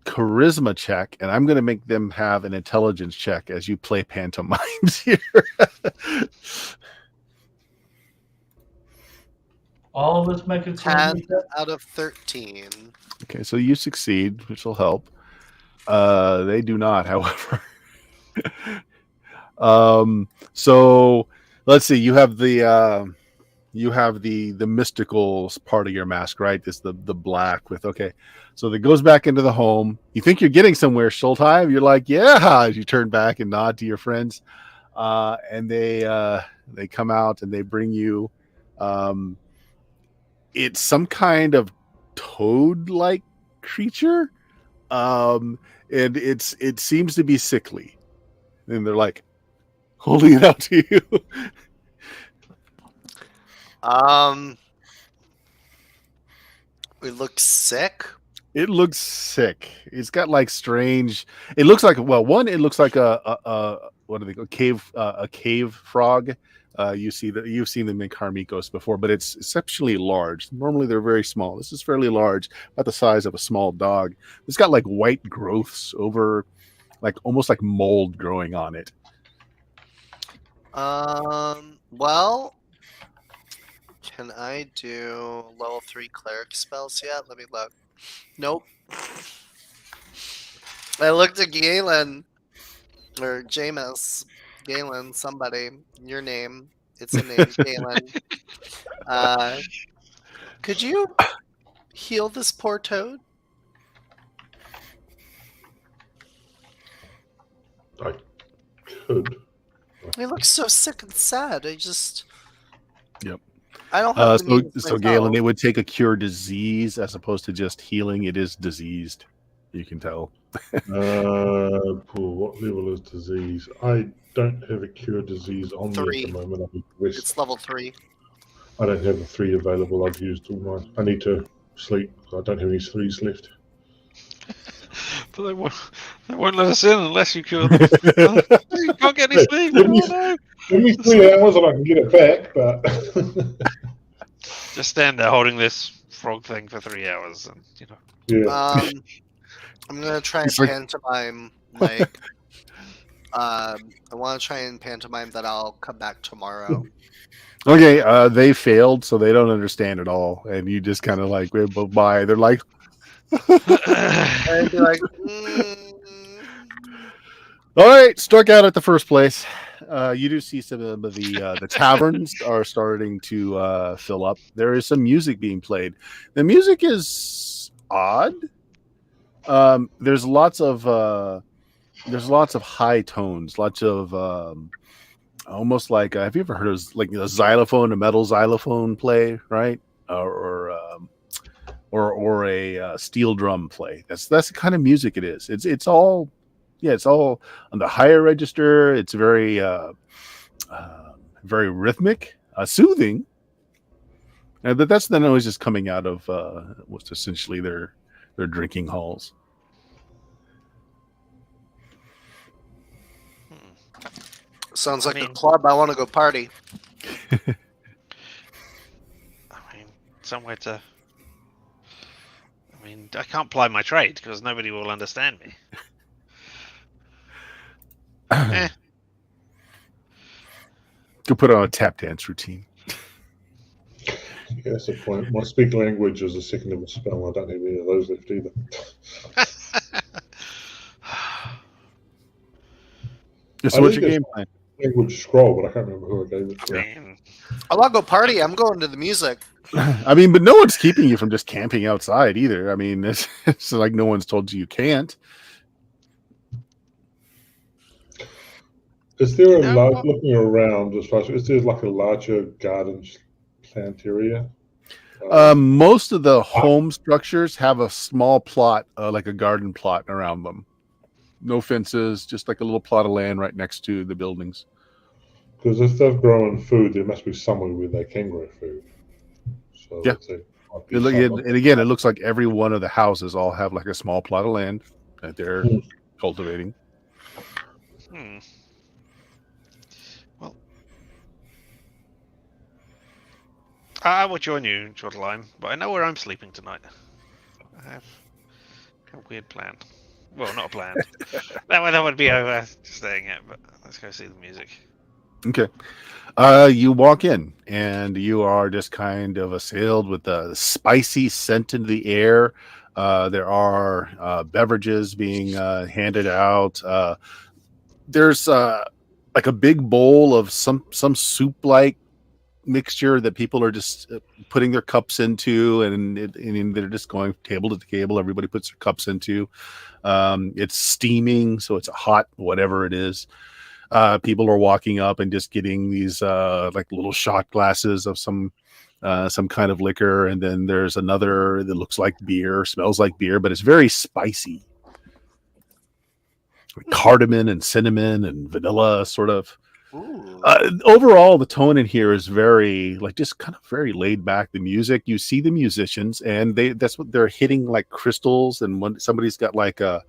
charisma check, and I'm going to make them have an intelligence check as you play pantomimes here.
All of us make a
10
charisma check.
out of 13.
Okay, so you succeed, which will help. They do not, however. So let's see. You have the mystical part of your mask, right? It's the black with okay. So that goes back into the home. You think you're getting somewhere, Schultheim. You're like, yeah. As you turn back and nod to your friends, and they come out and they bring you. It's some kind of toad-like creature, and it seems to be sickly. And they're like holding it out to you.
It looks sick.
It looks sick. It's got like strange. It looks like it looks like a what do they call a cave frog. You've seen them in Karmikos before, but it's exceptionally large. Normally they're very small. This is fairly large, about the size of a small dog. It's got like white growths over, like almost like mold growing on it.
Well, can I do level 3 cleric spells yet? Let me look. Nope. I looked at Galen or Jameis. Galen, somebody, your name. It's a name, Galen. Could you heal this poor toad?
I could.
He looks so sick and sad.
Yep.
I don't have the means
So Galen,
myself.
it would take a cure disease as opposed to just healing. It is diseased. You can tell.
What level is disease? I don't have a cure disease on me at
3.
the moment. I need to rest.
It's level 3.
I don't have a 3 available. I've used all mine. I need to sleep. I don't have any 3s left.
But they won't let us in unless you cure them. You can't get any sleep.
Give me-
Oh, no.
Give me 3 hours and I can get it back, but
Just stand there holding this frog thing for 3 hours, and
yeah.
I'm gonna try and
It's like-
pantomime like I want to try and pantomime that I'll come back tomorrow.
Okay, they failed, so they don't understand at all, and you just kind of like wave by. They're like,
And be like,
"All right, struck out at the first place." You do see some of the taverns are starting to fill up. There is some music being played. The music is odd. There's lots of high tones, lots of almost like have you ever heard of like a xylophone, a metal xylophone play, right? Or a steel drum play. That's the kind of music it is. It's all on the higher register. It's very very rhythmic, soothing. But that's the noise just coming out of what's essentially their drinking halls.
sounds like
I
a
mean-
club. I want to go party.
somewhere to. I can't ply my trade because nobody will understand me.
Could put on a tap dance routine.
Yeah, that's the point. My speak language is a second level spell. I don't have any of those left either.
So
I
what's
think
your
it's-
game plan?
Language scroll, but I can't remember who I gave it to.
I want to go party. I'm going to the music.
I mean, but no one's keeping you from just camping outside either. I mean, it's like no one's told you can't.
Is there a
No,
large,
what-
looking around as far as, is there like a larger garden plant area?
Most of the home structures have a small plot, like a garden plot around them. No fences, just like a little plot of land right next to the buildings.
Because if they're growing food, there must be somewhere where they can grow food. So
Yeah.
there might be
And again, it looks like every one of the houses all have like a small plot of land that they're
Hmm.
cultivating.
Well, I will join you, Jodlime, but I know where I'm sleeping tonight. I have a weird plan. Well, not a plan. that would be over staying at, but let's go see the music.
Okay. You walk in, and you are just kind of assailed with the spicy scent in the air. There are beverages being handed out. There's like a big bowl of some soup-like mixture that people are just putting their cups into, and they're just going table to table. Everybody puts their cups into. It's steaming, so it's hot, whatever it is. People are walking up and just getting these like little shot glasses of some kind of liquor, and then there's another that looks like beer, smells like beer, but it's very spicy, like cardamom and cinnamon and vanilla, sort of.
Ooh.
Overall, the tone in here is very, like, just kind of very laid back. The music, you see the musicians, and that's what they're hitting, like crystals, and when somebody's got like a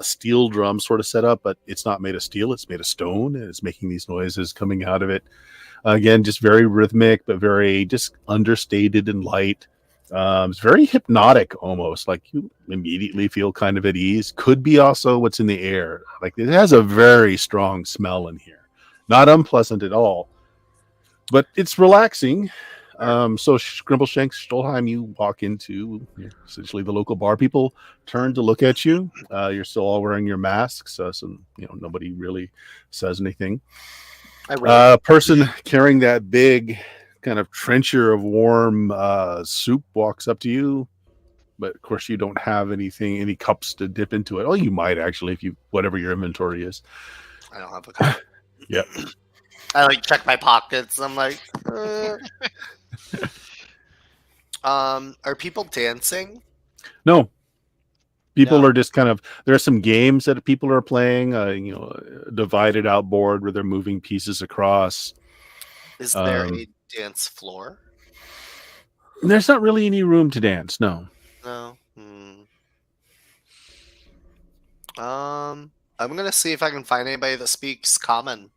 steel drum sort of set up, but it's not made of steel, it's made of stone, and it's making these noises coming out of it. Again, just very rhythmic, but very just understated and light. It's very hypnotic, almost like you immediately feel kind of at ease. Could be also what's in the air. Like, it has a very strong smell in here. Not unpleasant at all, but it's relaxing. So Scrimbleshanks, Stolheim, you walk into essentially the local bar. People turn to look at you. You're still all wearing your masks, so nobody really says anything. Person carrying that big kind of trencher of warm soup walks up to you, but of course you don't have any cups to dip into it. Oh, you might actually, if you whatever your inventory is.
I don't have a cup.
Yep.
I like check my pockets. I'm like, are people dancing?
No. People
No.
are just kind of, there are some games that people are playing, divided out board where they're moving pieces across.
Is there a dance floor?
There's not really any room to dance, no.
No. I'm gonna see if I can find anybody that speaks Common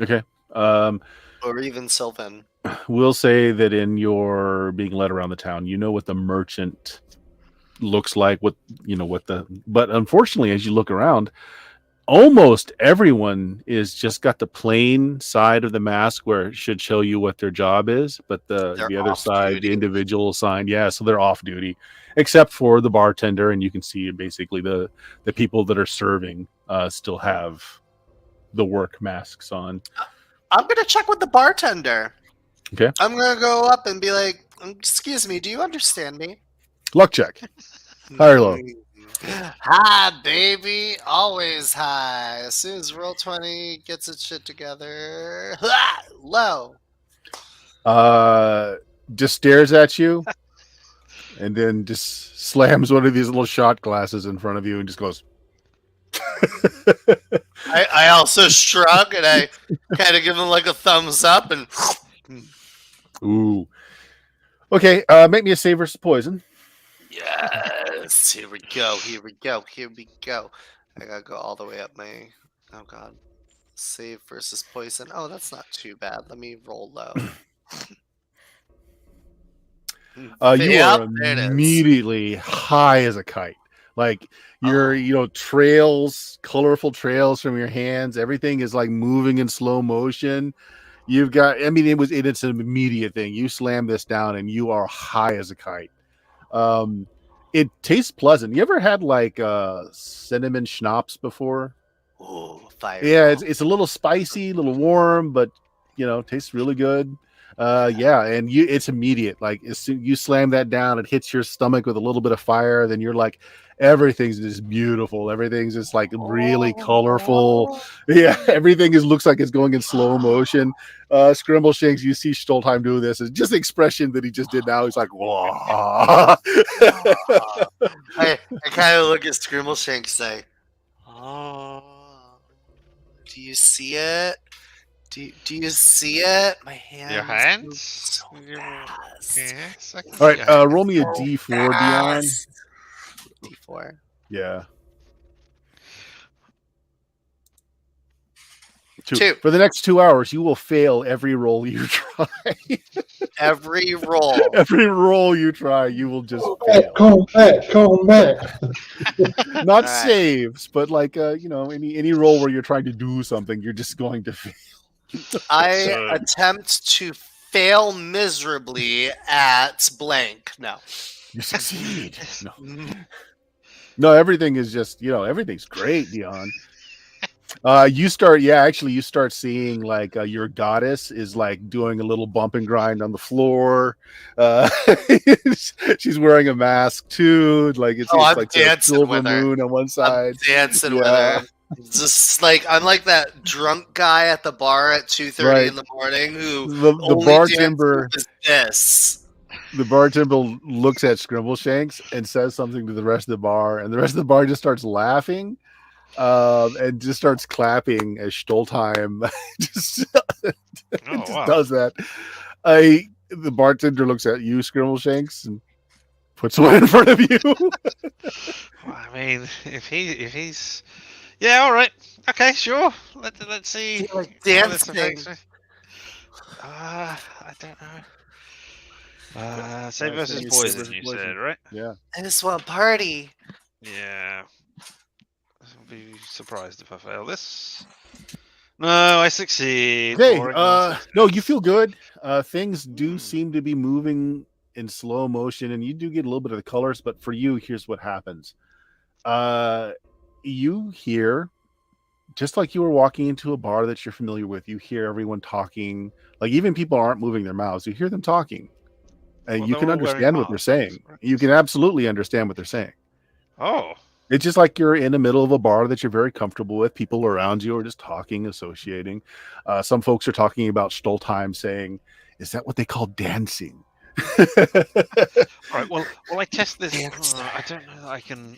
Okay.
or even Sylvan.
We'll say that in your being led around the town, you know what the merchant looks like, but unfortunately, as you look around, almost everyone is just got the plain side of the mask where it should show you what their job is, but the other side, the individual sign, so they're off duty, except for the bartender, and you can see basically the people that are serving still have the work masks on.
I'm gonna check with the bartender.
Okay.
I'm gonna go up and be like, "Excuse me, do you understand me?"
Luck check. High or low?
High, baby. Always high. As soon as Roll20 gets its shit together. Low.
Just stares at you and then just slams one of these little shot glasses in front of you and just goes.
I also shrug and I kind of give him like a thumbs up and.
Ooh. Okay, make me a save versus poison.
Yes. Here we go. I gotta go all the way up my. Oh god. Save versus poison. Oh, that's not too bad. Let me roll low.
You are immediately high as a kite. Like your trails, colorful trails from your hands, everything is like moving in slow motion. You've got, it's an immediate thing. You slam this down and you are high as a kite. It tastes pleasant. You ever had like cinnamon schnapps before?
Oh, fire!
Yeah, it's a little spicy, a little warm, but tastes really good. And it's immediate. Like as soon you slam that down, it hits your stomach with a little bit of fire. Then you're like, everything's just beautiful. Everything's just like really colorful. Yeah, everything looks like it's going in slow motion. Scrimbleshanks, you see Stoltheim do this. It's just the expression that he just did now. He's like, whoa.
I kind of look at Scrimbleshanks and say, "Oh, do you see it? Do you see it? My hands.
Your hands?
So fast.
Yes.
All right, roll me a D4, Dion.
D4.
Yeah.
2.
For the next 2 hours, you will fail every roll you try.
every roll.
Every roll you try, you will just
Hey,
fail.
come back.
Not
Alright.
saves, but like any roll where you're trying to do something, you're just going to fail.
I
So-
attempt to fail miserably at blank. No.
You succeed. No, everything is just everything's great, Dion. You start seeing like your goddess is like doing a little bump and grind on the floor. She's wearing a mask too. Like it's
I'm
like a
dancing
silver
with her.
moon on one side.
I'm dancing with
Yeah.
her. Just like I'm like that drunk guy at the bar at 2:30
Right.
in the morning who
The
only
bartender
dances with this.
the bartender looks at Scrimbleshanks and says something to the rest of the bar, and the rest of the bar just starts laughing. And just starts clapping as Stoltheim just
wow.
does that. The bartender looks at you, Scrimbleshanks, and puts one in front of you.
Well, I mean, if he's yeah, all right, okay, sure. Let's see.
You're like
how this
dancing.
affects me. I don't know. Save versus
Save
poison,
versus
you
poison.
said, right?
Yeah.
I just want to party.
Yeah. I'll be surprised if I fail this. No, I succeed.
Okay.
Boring
No, you feel good. Things do
Hmm.
seem to be moving in slow motion, and you do get a little bit of the colors. But for you, here's what happens. You hear, just like you were walking into a bar that you're familiar with, you hear everyone talking. Like even people aren't moving their mouths. You hear them talking, and
Well,
you
they're
can
all wearing
understand what they're
masks,
saying.
right?
You can absolutely understand what they're saying.
Oh.
It's just like you're in the middle of a bar that you're very comfortable with. People around you are just talking, associating. Some folks are talking about Stoltheim, saying, "Is that what they call dancing?"
All right. Well, I test this. I don't know that I can.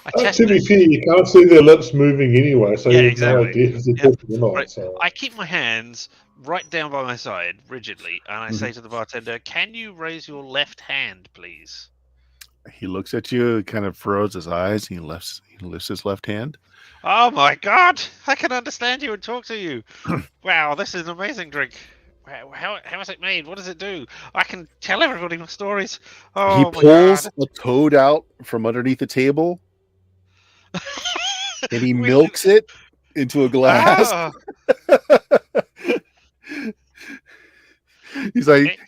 I test
To be
it.
fair, you can't see their lips moving anyway, so
Yeah,
you have no
exactly.
idea if they're
Yeah.
talking or not.
Right.
So.
I keep my hands right down by my side, rigidly, and I say to the bartender, "Can you raise your left hand, please?"
He looks at you, kind of furrows his eyes. He lifts his left hand.
Oh my God! I can understand you and talk to you. Wow, this is an amazing drink. How is it made? What does it do? I can tell everybody my stories. Oh
He
my
pulls
God!
a toad out from underneath the table, and he
We-
milks it into a glass.
Ah,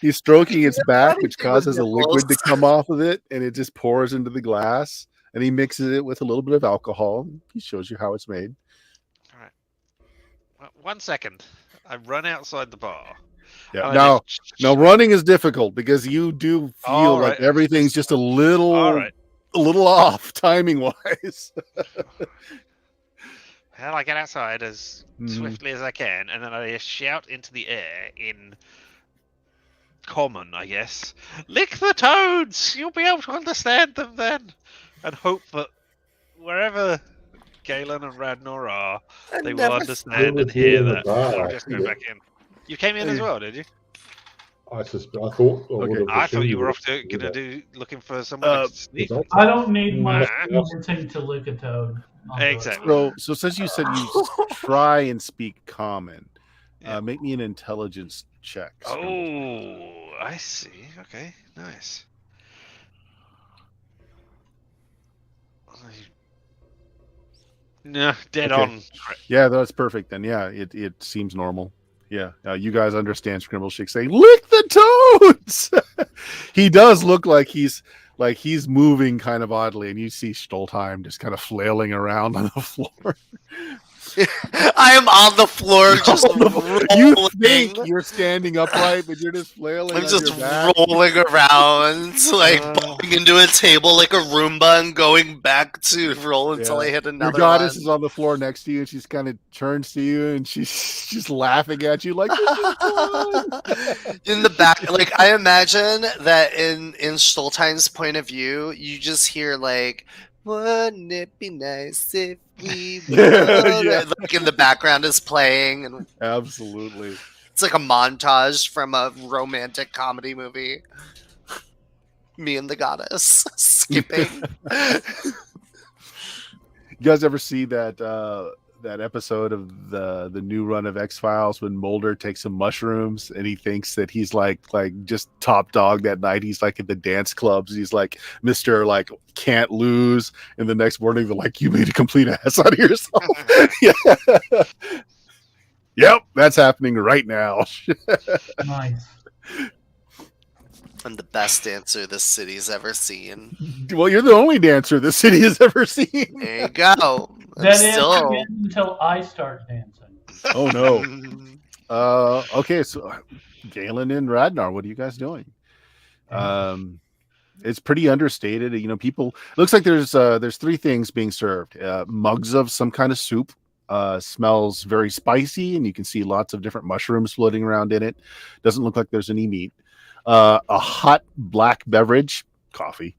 He's stroking its back, which
anything with
causes a liquid to
nipples.
come off of it, and it just pours into the glass. And he mixes it with a little bit of alcohol. He shows you how it's made.
all right. Well, 1 second. I run outside the bar.
Yeah.
and I just-
Now running is difficult because you do feel
All
like
right.
everything's just a little off timing wise.
Well, I get outside as
Mhm.
swiftly as I can, and then I shout into the air in common, I guess. Lick the toads! You'll be able to understand them then! And hope that wherever Galen and Radnor are, they will understand and hear that. I'll just go back in. You came in as well, did you?
I thought.
Okay.
I thought you were off to looking for someone to sneak.
I don't need my
Nah.
thing to lick a toad. I'll do it.
Exactly.
So since you said you try and speak common,
Yeah.
make me an intelligence check.
Oh, I see. Okay, nice. No, dead
Okay.
on.
Yeah, that's perfect. Then yeah, it seems normal. Yeah, you guys understand Scrimbleshanks saying "lick the toads." He does look like he's moving kind of oddly, and you see Stoltheim just kind of flailing around on the floor.
I am on the floor just
You
rolling.
think you're standing upright, but you're just flailing.
I'm
on
just
your back.
rolling around, like bumping into a table like a Roomba and going back to roll until
Yeah.
I hit
Your
another
goddess
one.
is on the floor next to you, and she's kind of turns to you, and she's just laughing at you like, "This is fun."
In the back, like I imagine that in Stoltheim's point of view, you just hear like, "Wouldn't it be nice if we would?"
Yeah.
Like in the background is playing, and
Absolutely.
it's like a montage from a romantic comedy movie. Me and the goddess skipping.
You guys ever see that that episode of the new run of X-Files when Mulder takes some mushrooms and he thinks that he's like just top dog that night. He's like at the dance clubs. He's like Mr. like can't lose. And the next morning they're like, you made a complete ass out of yourself. Yeah. Yep, that's happening right now.
Nice.
I'm the best dancer this city's ever seen.
Well, you're the only dancer the city has ever seen.
There you go. I'm
That
still.
is until I start dancing.
Oh no. Okay, so Galen and Radnar, what are you guys doing? It's pretty understated. You know, people looks like there's 3 things being served. Mugs of some kind of soup. Smells very spicy, and you can see lots of different mushrooms floating around in it. Doesn't look like there's any meat. A hot black beverage, coffee,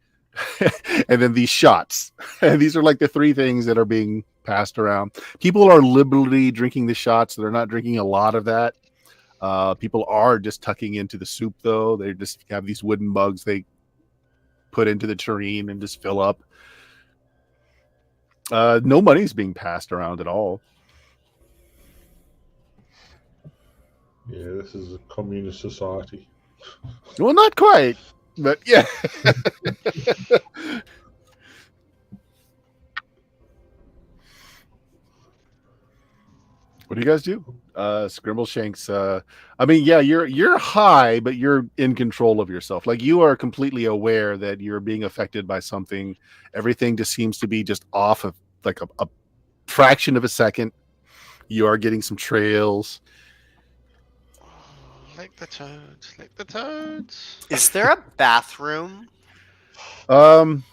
and then these shots. And these are like the 3 things that are being passed around. People are liberally drinking the shots. They're not drinking a lot of that. People are just tucking into the soup, though. They just have these wooden mugs they put into the tureen and just fill up. No money's being passed around at all.
Yeah, this is a communist society.
Well, not quite, but yeah. What do you guys do? Scrimbleshanks. I mean, yeah, you're high, but you're in control of yourself. Like you are completely aware that you're being affected by something. Everything just seems to be just off of like a fraction of a second. You are getting some trails.
Lick the toads. Lick the toads.
Is there a bathroom?
You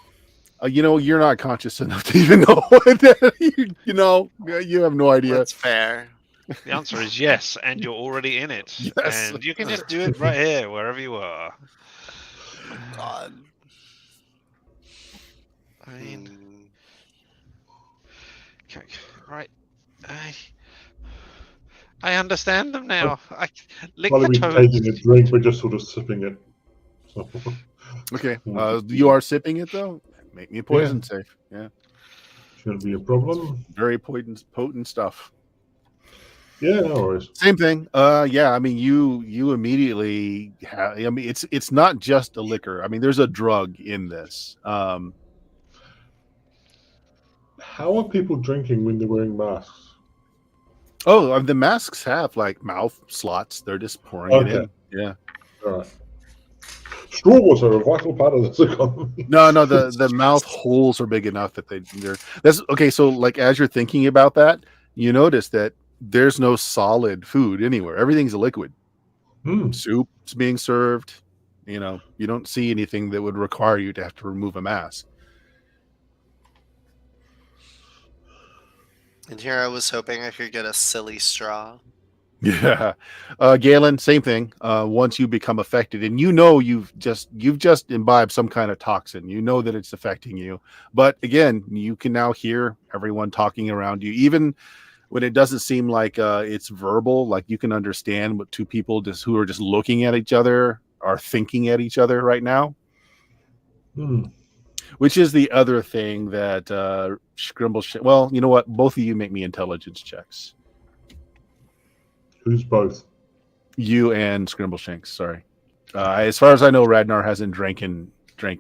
know, you're not conscious enough to even know. You know, you have no idea.
That's fair.
The answer is yes, and you're already in it.
Yes.
And you can just do it right here, wherever you are.
Oh, God.
I mean,
Mm.
okay, right. I understand them now. I lick
While
the
we're
toads.
taking a drink, we're just sort of sipping it. So,
Okay. You are sipping it though. Make me poison safe. Yeah.
shouldn't be a problem.
Very potent stuff.
Yeah, no worries.
Same thing. Yeah. I mean, you immediately have. I mean, it's not just a liquor. I mean, there's a drug in this.
How are people drinking when they're wearing masks?
Oh, the masks have like mouth slots. They're just pouring it in. Yeah.
All right. Straws are a vital part of this economy.
No, the mouth holes are big enough that they're. That's okay. So, like, as you're thinking about that, you notice that there's no solid food anywhere. Everything's a liquid. Soup's being served. You know, you don't see anything that would require you to have to remove a mask.
And here I was hoping I could get a silly straw.
Yeah, Galen, same thing. Once you become affected, and you know you've just imbibed some kind of toxin, you know that it's affecting you. But again, you can now hear everyone talking around you, even when it doesn't seem like it's verbal. Like you can understand what 2 people who are just looking at each other are thinking at each other right now. Which is the other thing that Scrimble. Well, you know what? Both of you make me intelligence checks.
Who's both?
You and Scrimbleshanks, sorry. As far as I know, Radnar hasn't drank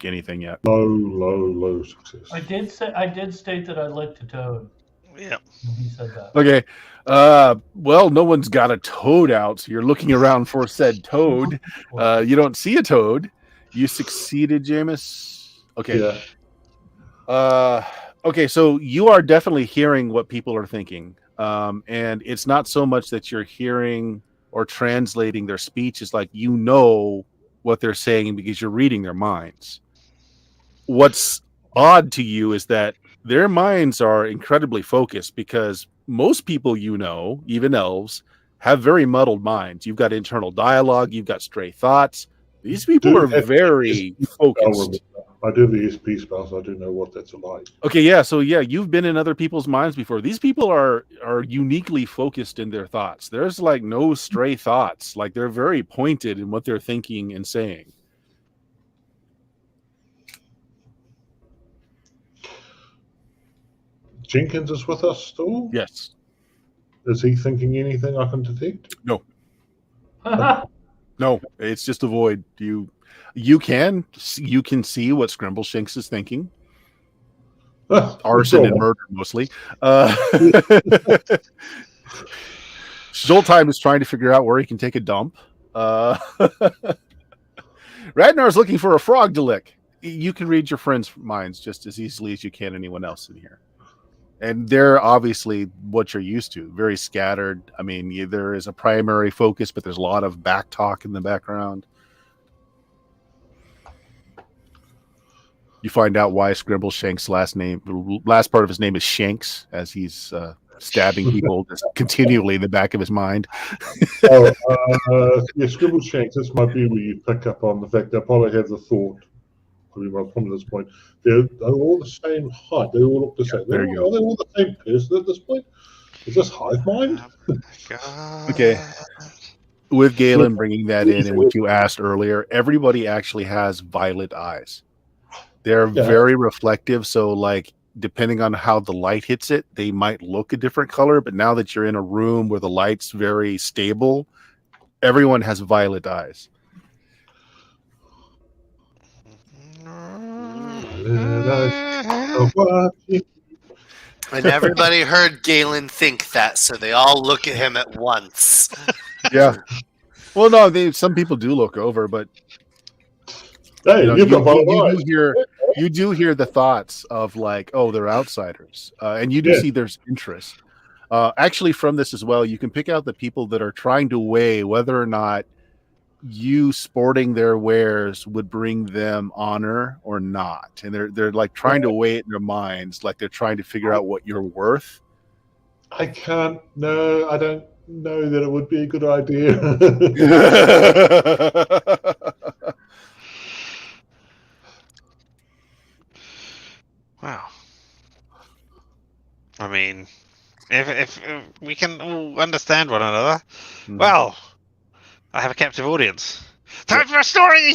anything yet.
Low success.
I did state that I licked a toad.
Yeah.
He said that.
Okay. Well, no one's got a toad out, so you're looking around for said toad. You don't see a toad. You succeeded, Jameis. Okay.
Yeah.
Okay, so you are definitely hearing what people are thinking. And it's not so much that you're hearing or translating their speech. It's like you know what they're saying because you're reading their minds. What's odd to you is that their minds are incredibly focused because most people, you know, even elves, have very muddled minds. You've got internal dialogue. You've got stray thoughts. These people are very focused.
I do the ESP spells. I do know what that's like.
Okay, yeah. So yeah, you've been in other people's minds before. These people are uniquely focused in their thoughts. There's like no stray thoughts. Like they're very pointed in what they're thinking and saying.
Jenkins is with us still?
Yes.
Is he thinking anything I can detect?
No, it's just a void. You can see what Scrimbleshanks is thinking. Arson and murder mostly. Zoltime is trying to figure out where he can take a dump. Ragnar's looking for a frog to lick. You can read your friends' minds just as easily as you can anyone else in here. And they're obviously what you're used to, very scattered. I mean, there is a primary focus, but there's a lot of back talk in the background. You find out why Scrimbleshank's last part of his name is Shanks, as he's stabbing people just continually in the back of his mind.
Yeah, Scrimbleshanks, this might be where you pick up on the fact that probably have the thought, probably my point at this point, they're all the same height, they all look the same.
There you go.
Are they all the same person at this point? Is this hive mind?
Okay. With Galen bringing that in and what you asked earlier, everybody actually has violet eyes. They're very reflective, so like depending on how the light hits it, they might look a different color, but now that you're in a room where the light's very stable, everyone has violet eyes.
And everybody heard Galen think that, so they all look at him at once.
Yeah. Well, no, some people do look over, but
hey, you
do hear the thoughts of like, oh, they're outsiders, and you do see there's interest. Actually, from this as well, you can pick out the people that are trying to weigh whether or not you sporting their wares would bring them honor or not, and they're like trying to weigh it in their minds, like they're trying to figure out what you're worth.
I don't know that it would be a good idea.
Wow. I mean, if we can all understand one another, well, I have a captive audience. Time for a story.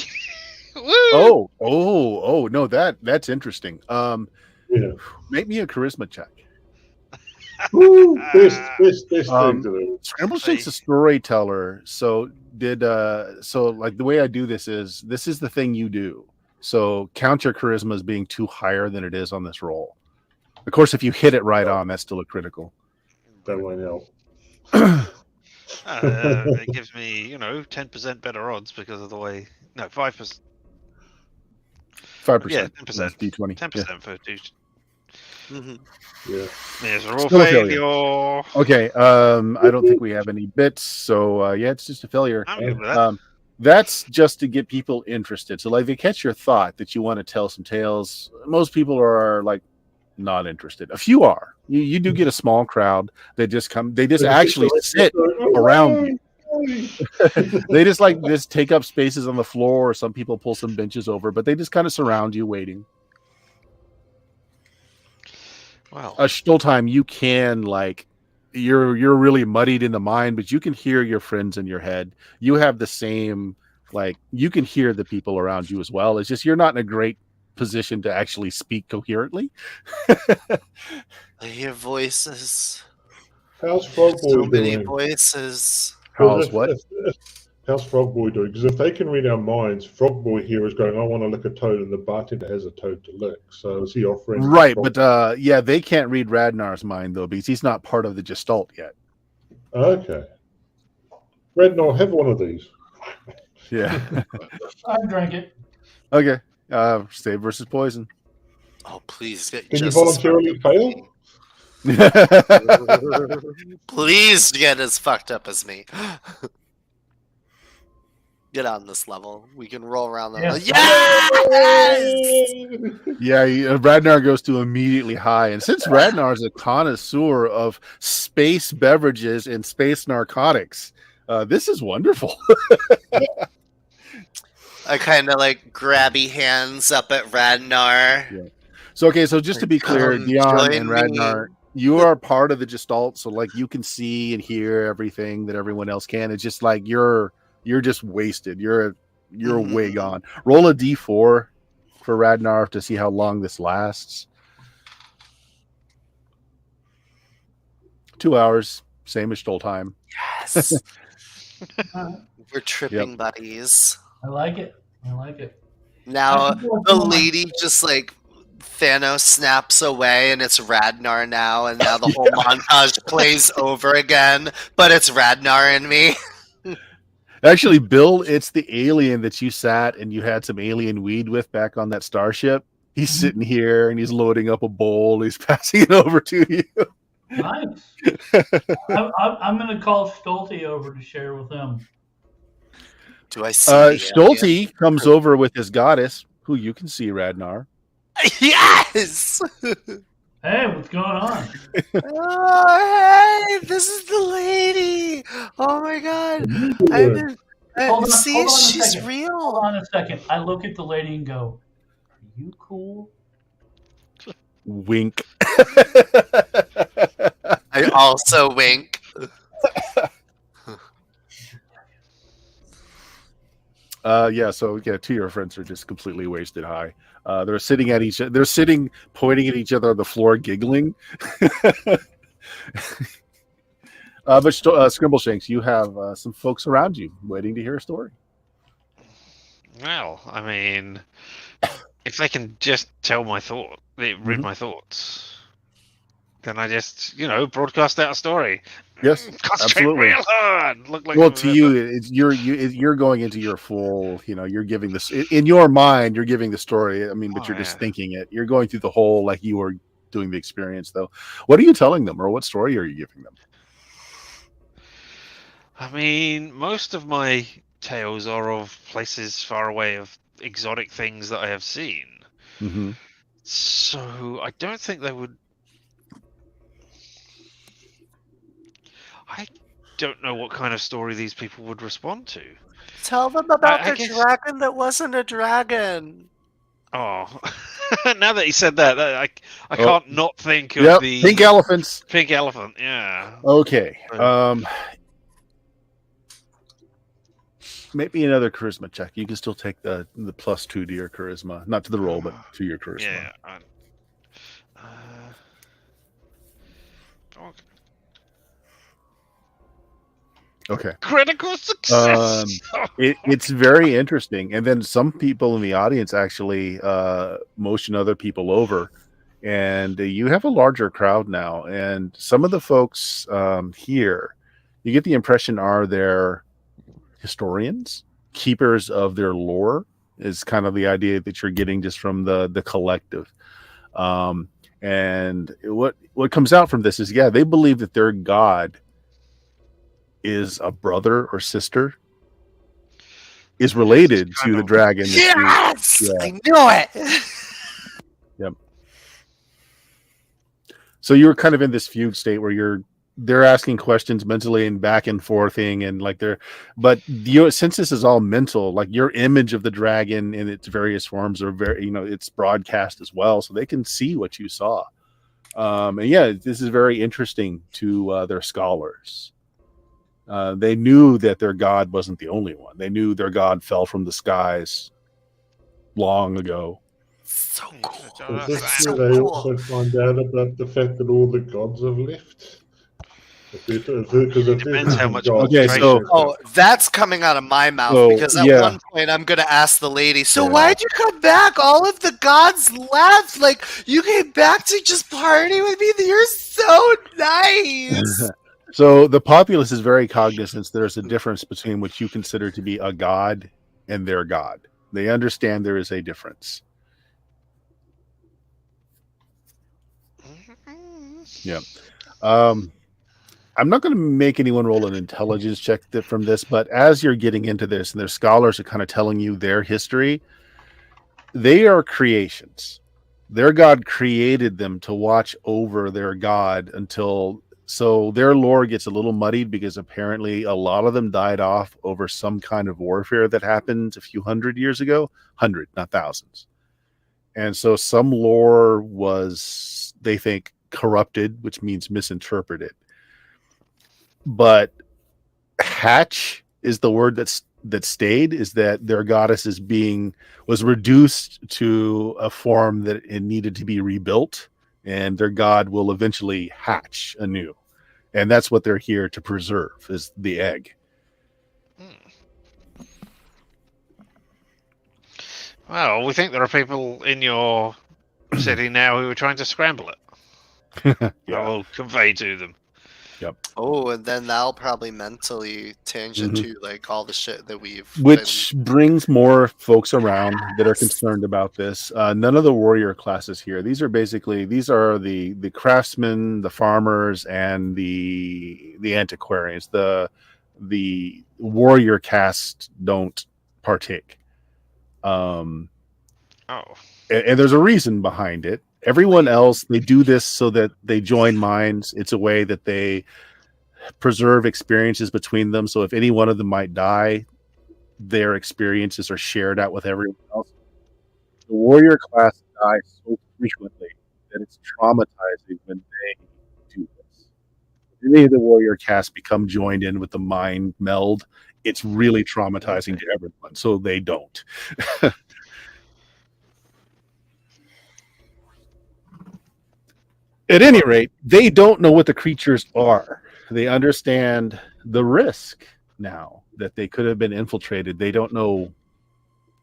Woo!
Oh, no, that's interesting. Make me a charisma check.
Ooh, best thing to do.
Scrimbleshank's a storyteller, so like the way I do this is the thing you do. So count your charisma as being too higher than it is on this roll. Of course, if you hit it right on, that's still a critical.
That won't help.
It gives me, 10% better odds because of the way. No, 5%.
5%.
Yeah, 10%.
D20.
10% for two.
Mm-hmm.
Yeah.
Miserable
Still a
failure.
Okay. I don't think we have any bits, so it's just a failure.
I'm good with that.
That's just to get people interested. So, like, they catch your thought that you want to tell some tales. Most people are like not interested. A few are. You do get a small crowd that just come. They just actually sit around you. They just take up spaces on the floor, or some people pull some benches over, but they just kind of surround you, waiting.
Wow.
Stoltheim, you can you're really muddied in the mind, but you can hear your friends in your head. You have the same, you can hear the people around you as well. It's just you're not in a great position to actually speak coherently.
I hear voices.
How's Frogboy
So many
doing?
voices.
How's what?
How's Frogboy doing? Because if they can read our minds, Frogboy here is going, I want to lick a toad, and the bartender has a toad to lick. So is he offering?
Right, but they can't read Radnar's mind, though, because he's not part of the Gestalt yet.
Okay. Radnar, have one of these.
Yeah.
I drank it.
Okay. Save versus poison.
Oh, please get
Can you
just as
voluntarily
fucked up
fail?
as me. Please get as fucked up as me. Get on this level. We can roll around the level. Yes!
Yeah, Radnar goes to immediately high. And since Radnar is a connoisseur of space beverages and space narcotics, this is wonderful.
I kind of grabby hands up at Radnar.
Yeah. So just to be clear, Dion and Radnar, you are part of the Gestalt, so you can see and hear everything that everyone else can. It's just you're just wasted. You're way gone. Roll a d4 for Radnar to see how long this lasts. 2 hours. same as Stoltheim.
Yes.
All right.
We're tripping buddies.
I like it. I like it.
Now
Back and forth
the
from my-
lady just like Thanos snaps away and it's Radnar now, and now the whole montage plays over again, but it's Radnar and me.
Actually, Bill, it's the alien that you sat and you had some alien weed with back on that starship. He's sitting here and he's loading up a bowl. He's passing it over to you.
Nice. I'm going to call Stolte over to share with him.
Do I see the alien?
Stolte comes over with his goddess, who you can see, Radnar.
Yes!
Hey, what's going on?
Oh, hey, this is the lady. Oh my god.
Hold on a
She's
second.
real.
Hold on a second. I look at the lady and go, "Are you cool?"
Wink.
I also wink.
So two of your friends are just completely wasted high. They're sitting at each. They're sitting, pointing at each other on the floor, giggling. But Scrimbleshanks, you have some folks around you waiting to hear a story.
Well, I mean, if they can just tell my thought, read my thoughts, then I just, broadcast out a story.
Yes,
Concentrate
absolutely.
real hard. Look like
Well, to you, it's you're going into your full. You're giving this in your mind. You're giving the story. I mean, but you're just thinking it. You're going through the whole like you were doing the experience, though. What are you telling them, or what story are you giving them?
I mean, most of my tales are of places far away, of exotic things that I have seen.
Mm-hmm.
So I don't think they would. I don't know what kind of story these people would respond to.
Tell them about
I
the
guess-
dragon that wasn't a dragon.
Oh, now that he said that, I can't not think of the
pink elephants.
Pink elephant, yeah.
Okay. Maybe another charisma check. You can still take the +2 to your charisma, not to the roll, but to your charisma.
Yeah.
Okay.
Critical success.
It's very interesting, and then some people in the audience actually motion other people over, and you have a larger crowd now. And some of the folks here, you get the impression are they're historians, keepers of their lore. Is kind of the idea that you're getting just from the collective. And what comes out from this is, they believe that their god is a brother or sister, is related to the dragon.
Yes, I knew it.
Yep. So you're kind of in this fugue state where they're asking questions mentally and back and forthing, and like since this is all mental, like your image of the dragon in its various forms are very, it's broadcast as well, so they can see what you saw. This is very interesting to their scholars. They knew that their god wasn't the only one. They knew their god fell from the skies long ago.
So cool.
Is this
That's
where
so
they
cool.
also find out about the fact that all the gods have left? Because it
Depends how much
Okay, so-
That's coming out of my mouth,
So,
because at one point I'm going to ask the lady, so
Yeah.
why'd you come back? All of the gods left. Like, you came back to just party with me? You're so nice.
So the populace is very cognizant there's a difference between what you consider to be a god and their god. They understand there is a difference. Yeah. I'm not going to make anyone roll an intelligence check from this, but as you're getting into this and their scholars are kind of telling you their history, they are creations. Their god created them to watch over their god so their lore gets a little muddied because apparently a lot of them died off over some kind of warfare that happened a few hundred years ago. 100, not thousands. And so some lore was, they think, corrupted, which means misinterpreted. But hatch is the word that stayed, is that their goddess was reduced to a form that it needed to be rebuilt, and their god will eventually hatch anew. and that's what they're here to preserve, is the egg.
Well, we think there are people in your city now who are trying to scramble it. I will convey to them.
Oh, and then that'll probably mentally tangent to like all the shit that we've
Which brings more folks around that are concerned about this. None of the warrior classes here. These are the craftsmen, the farmers, and the antiquarians. The warrior caste don't partake. And there's a reason behind it. Everyone else, they do this so that they join minds. It's a way that they preserve experiences between them. So if any one of them might die, their experiences are shared out with everyone else. The warrior class die so frequently that it's traumatizing when they do this. If any of the warrior casts become joined in with the mind meld, it's really traumatizing to everyone. So they don't. At any rate, they don't know what the creatures are. They understand the risk now that they could have been infiltrated. They don't know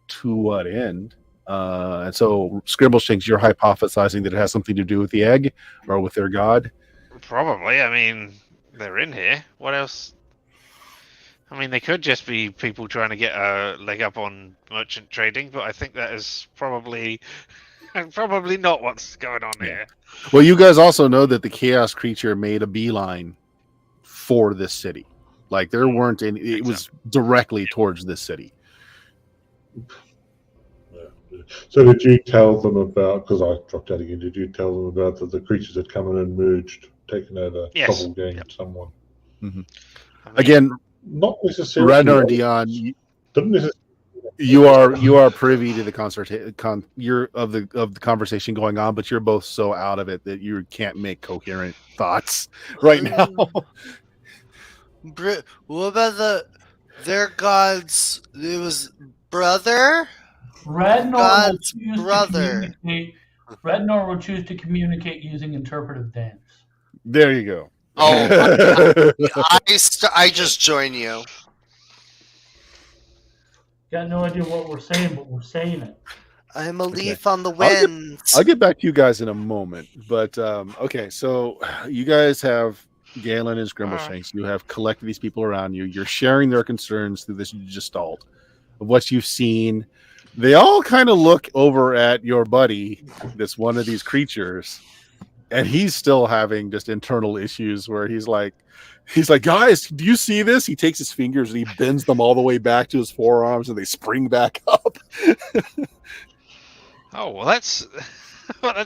to what end. And so, Scrimbleshanks, you're hypothesizing that it has something to do with the egg or with their god?
Probably. I mean, they're in here. What else? I mean, they could just be people trying to get a leg up on merchant trading, but I think that is probably not what's going on here.
Well, you guys also know that the chaos creature made a beeline for this city. Like, there weren't any, it was directly towards this city.
So did you tell them about, because I dropped out again, did you tell them about the creatures that come in and merged, taken over, doppelganged someone?
Mm-hmm. Again,
not necessarily.
Ragnar and Dion, you are privy to the the conversation going on, but you're both so out of it that you can't make coherent thoughts right now.
What about their god's? It was brother.
Ragnar will choose to communicate using interpretive dance.
There you go.
Oh, I just join you.
Got no idea what we're saying, but we're saying it.
I'm a leaf on the wind.
I'll get back to you guys in a moment. But okay, so you guys have Galen and Scrimbleshanks. You have collected these people around you. You're sharing their concerns through this gestalt of what you've seen. They all kind of look over at your buddy, this one of these creatures, and he's still having just internal issues where he's like, guys, do you see this? He takes his fingers and he bends them all the way back to his forearms and they spring back up.
Oh, well, that's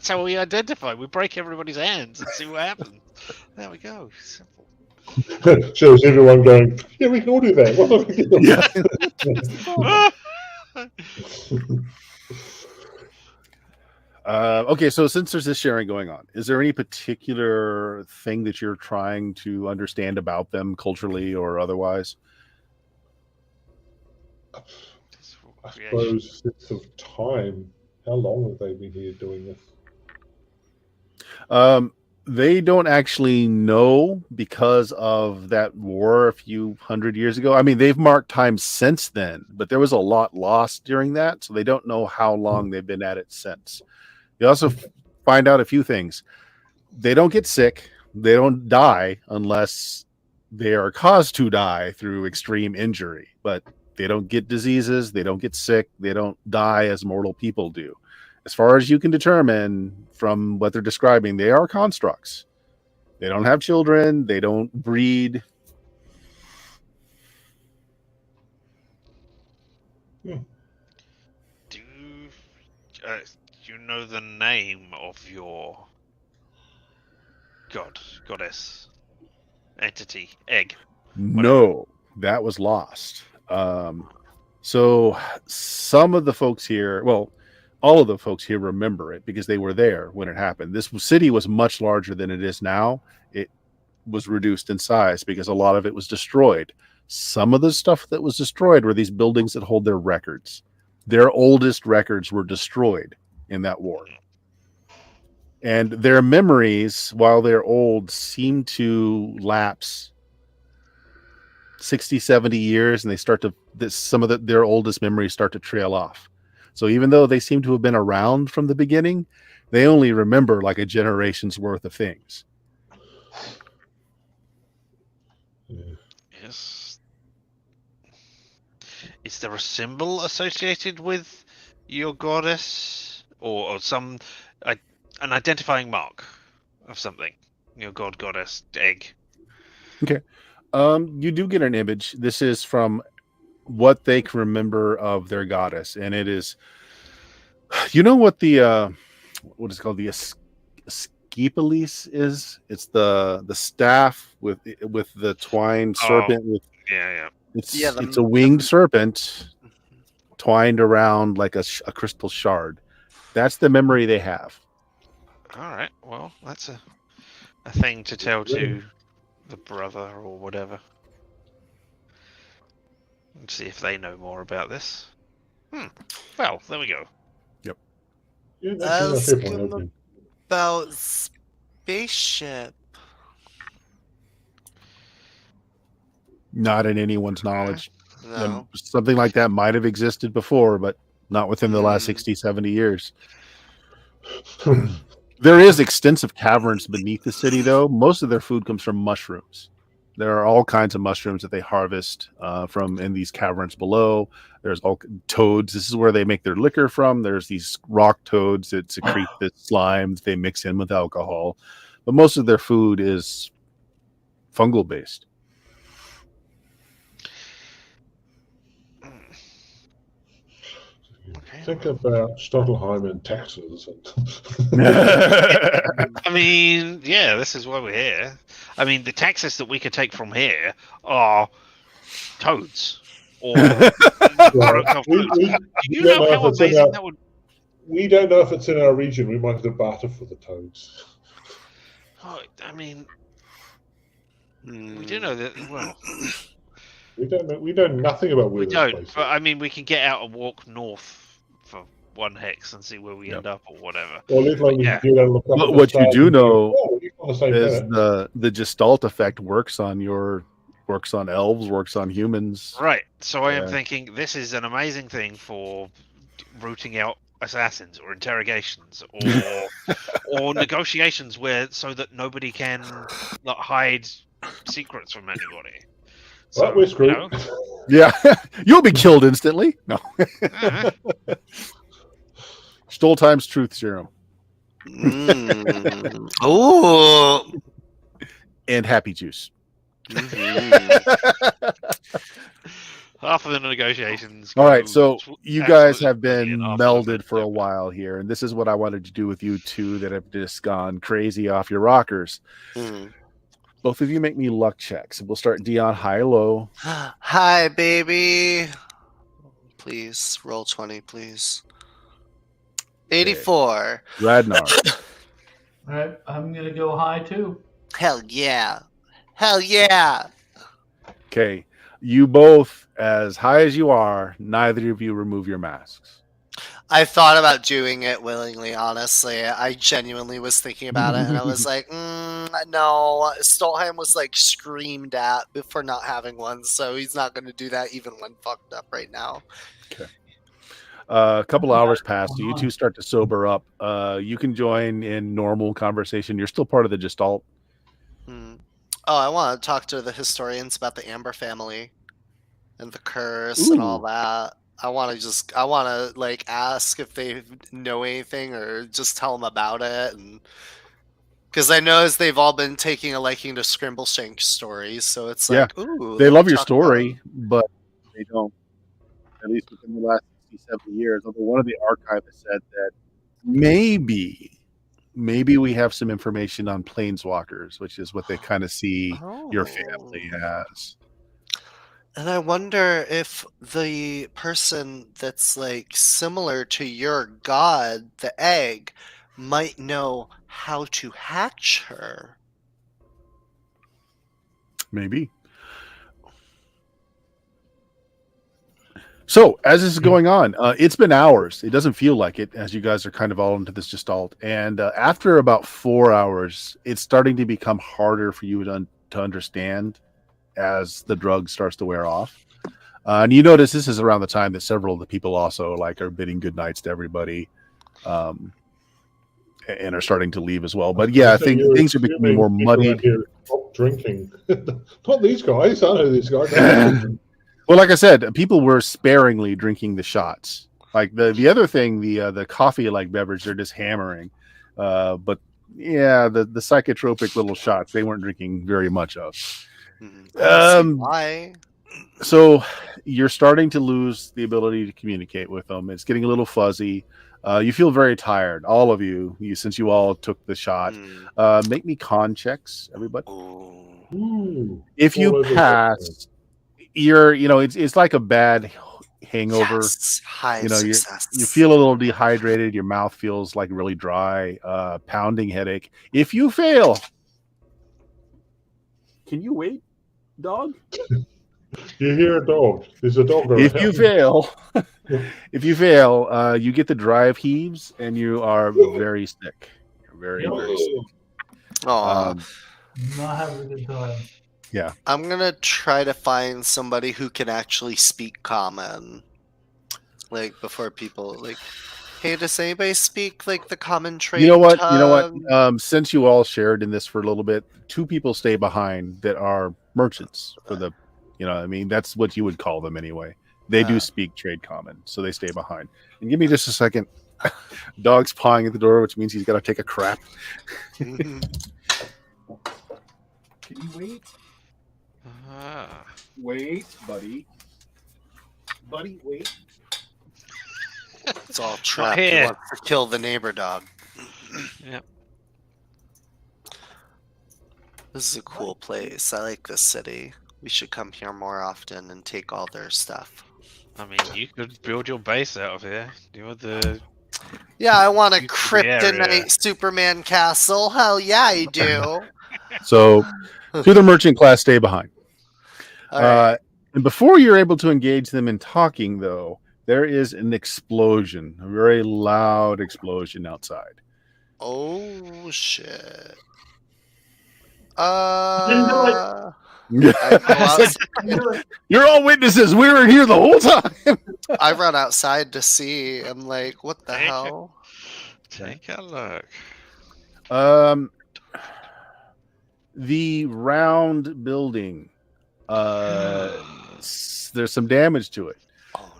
how we identify. We break everybody's hands and see what happens. There we go. Simple.
Shows everyone going, yeah, we can all do that. What do we do?
Okay, so since there's this sharing going on, is there any particular thing that you're trying to understand about them culturally or otherwise?
I suppose sense of time. How long have they been here doing this?
They don't actually know because of that war a few hundred years ago. I mean, they've marked time since then, but there was a lot lost during that, so they don't know how long they've been at it since. You also find out a few things. They don't get sick. They don't die unless they are caused to die through extreme injury, but they don't get diseases. They don't get sick. They don't die as mortal people do. As far as you can determine from what they're describing, they are constructs. They don't have children. They don't breed.
Do you know the name of your goddess, entity, egg?
No, that was lost. So some of the folks here, well, all of the folks here remember it because they were there when it happened. This city was much larger than it is now. It was reduced in size because a lot of it was destroyed. Some of the stuff that was destroyed were these buildings that hold their records. Their oldest records were destroyed in that war. And their memories, while they're old, seem to lapse 60, 70 years, and they start to some of their oldest memories start to trail off. So even though they seem to have been around from the beginning, they only remember like a generation's worth of things.
Yes. Is there a symbol associated with your goddess, or some an identifying mark of something? Your god, goddess, egg.
You do get an image. This is from what they can remember of their goddess, and it is, you know what the what is it called, the Scipilis is? It's the staff with the twined serpent with
Yeah.
it's a winged serpent twined around like a crystal shard. That's the memory they have.
All right. Well, that's a thing to tell to the brother or whatever. And see if they know more about this. Well, there we go.
Yep.
Yeah, that's a
Ask
fair point,
him
okay.
about spaceship.
Not in anyone's knowledge.
No.
Something like that might have existed before, but not within the last
Hmm.
60, 70 years. There is extensive caverns beneath the city, though. Most of their food comes from mushrooms. There are all kinds of mushrooms that they harvest from in these caverns below. There's all toads. This is where they make their liquor from. There's these rock toads that secrete the slime that they mix in with alcohol. But most of their food is fungal based.
Okay.
Think about Stottelheim and taxes.
I mean, yeah, this is why we're here. I mean, the taxes that we could take from here are toads. Or you know how amazing that would.
We don't know if it's in our region. We might have to barter for the toads.
Oh, I mean, we do know that. Well,
we don't know. We know nothing about where
we
this
don't.
place is.
But I mean, we can get out and walk north for one hex and see where we end up or whatever.
Or let alone
yeah.
we can look up at the
What you
stars
do
and go,
know
"Oh, you're on the same
is
planet."
the Gestalt effect works on elves, works on humans.
Right. So I am thinking this is an amazing thing for rooting out assassins or interrogations or negotiations so that nobody can hide secrets from anybody. So,
Well, we're screwed.
You know,
Yeah, you'll be killed instantly. No. Stoltheim's truth serum.
Oh.
And happy juice.
half of the negotiations.
All right, so you guys have been
melded
melded for a while here, and this is what I wanted to do with you two that have just gone crazy off your rockers. Both of you make me luck checks. We'll start Dion high or low.
Hi, baby. Please roll 20, please. 84.
Radnar.
All right, I'm gonna go high too.
Hell yeah. Hell yeah.
Okay. You both, as high as you are, neither of you remove your masks.
I thought about doing it willingly, honestly. I genuinely was thinking about it, and I was like, no. Stolheim was like screamed at for not having one, so he's not going to do that even when fucked up right now.
Okay. A couple hours pass. You two start to sober up. You can join in normal conversation. You're still part of the Gestalt.
Oh, I want to talk to the historians about the Amber family and the curse and all that. I want to like ask if they know anything or just tell them about it, and because I know they've all been taking a liking to Scrimbleshank stories, so it's like, ooh,
they love your story, but they don't. At least within the last 60, 70 years. Although one of the archivists said that maybe we have some information on planeswalkers, which is what they kind of see your family as.
And I wonder if the person that's like similar to your god, the egg, might know how to hatch her.
Maybe. So as this is going on, it's been hours. It doesn't feel like it, as you guys are kind of all into this gestalt. And after about 4 hours, it's starting to become harder for you to understand as the drug starts to wear off. And you notice this is around the time that several of the people also like are bidding good nights to everybody, and are starting to leave as well. But yeah, I think things are becoming more muddied.
Stop drinking. Not these guys. I know these guys.
Well, like I said, people were sparingly drinking the shots. Like the other thing, the coffee-like beverage, they're just hammering. But yeah, the psychotropic little shots, they weren't drinking very much of.
Why?
So you're starting to lose the ability to communicate with them. It's getting a little fuzzy. You feel very tired, all of you, since you all took the shot. Make me con checks, everybody.
Ooh,
If you pass, it's like a bad hangover.
Yes, high success.
You feel a little dehydrated. Your mouth feels like really dry, pounding headache. If you fail, can you wait, dog?
You hear a dog. There's a dog around.
If you fail, you get the drive heaves, and you are very sick. You're very, very sick.
Aw.
Not having a good time.
Yeah.
I'm gonna try to find somebody who can actually speak common. Like before people like, hey, does anybody speak like the common trade?
You know what?
tongue?
Since you all shared in this for a little bit, 2 people stay behind that are merchants for the, I mean, that's what you would call them anyway. They do speak trade common, so they stay behind. And give me just a second. Dog's pawing at the door, which means he's got to take a crap. Can you wait? Wait, buddy. Buddy, wait.
It's all trapped. He wants to kill the neighbor dog.
Yep.
This is a cool place. I like this city. We should come here more often and take all their stuff.
I mean, you could build your base out of here.
Yeah, I want a
area.
kryptonite Superman castle. Hell yeah, I do.
So, to the merchant class, stay behind.
All right.
And before you're able to engage them in talking, though, there is an explosion, a very loud explosion outside.
Oh shit.
You're all witnesses. We were here the whole time.
I run outside to see. I'm like, what the hell?
Take a look.
The round building. There's some damage to it.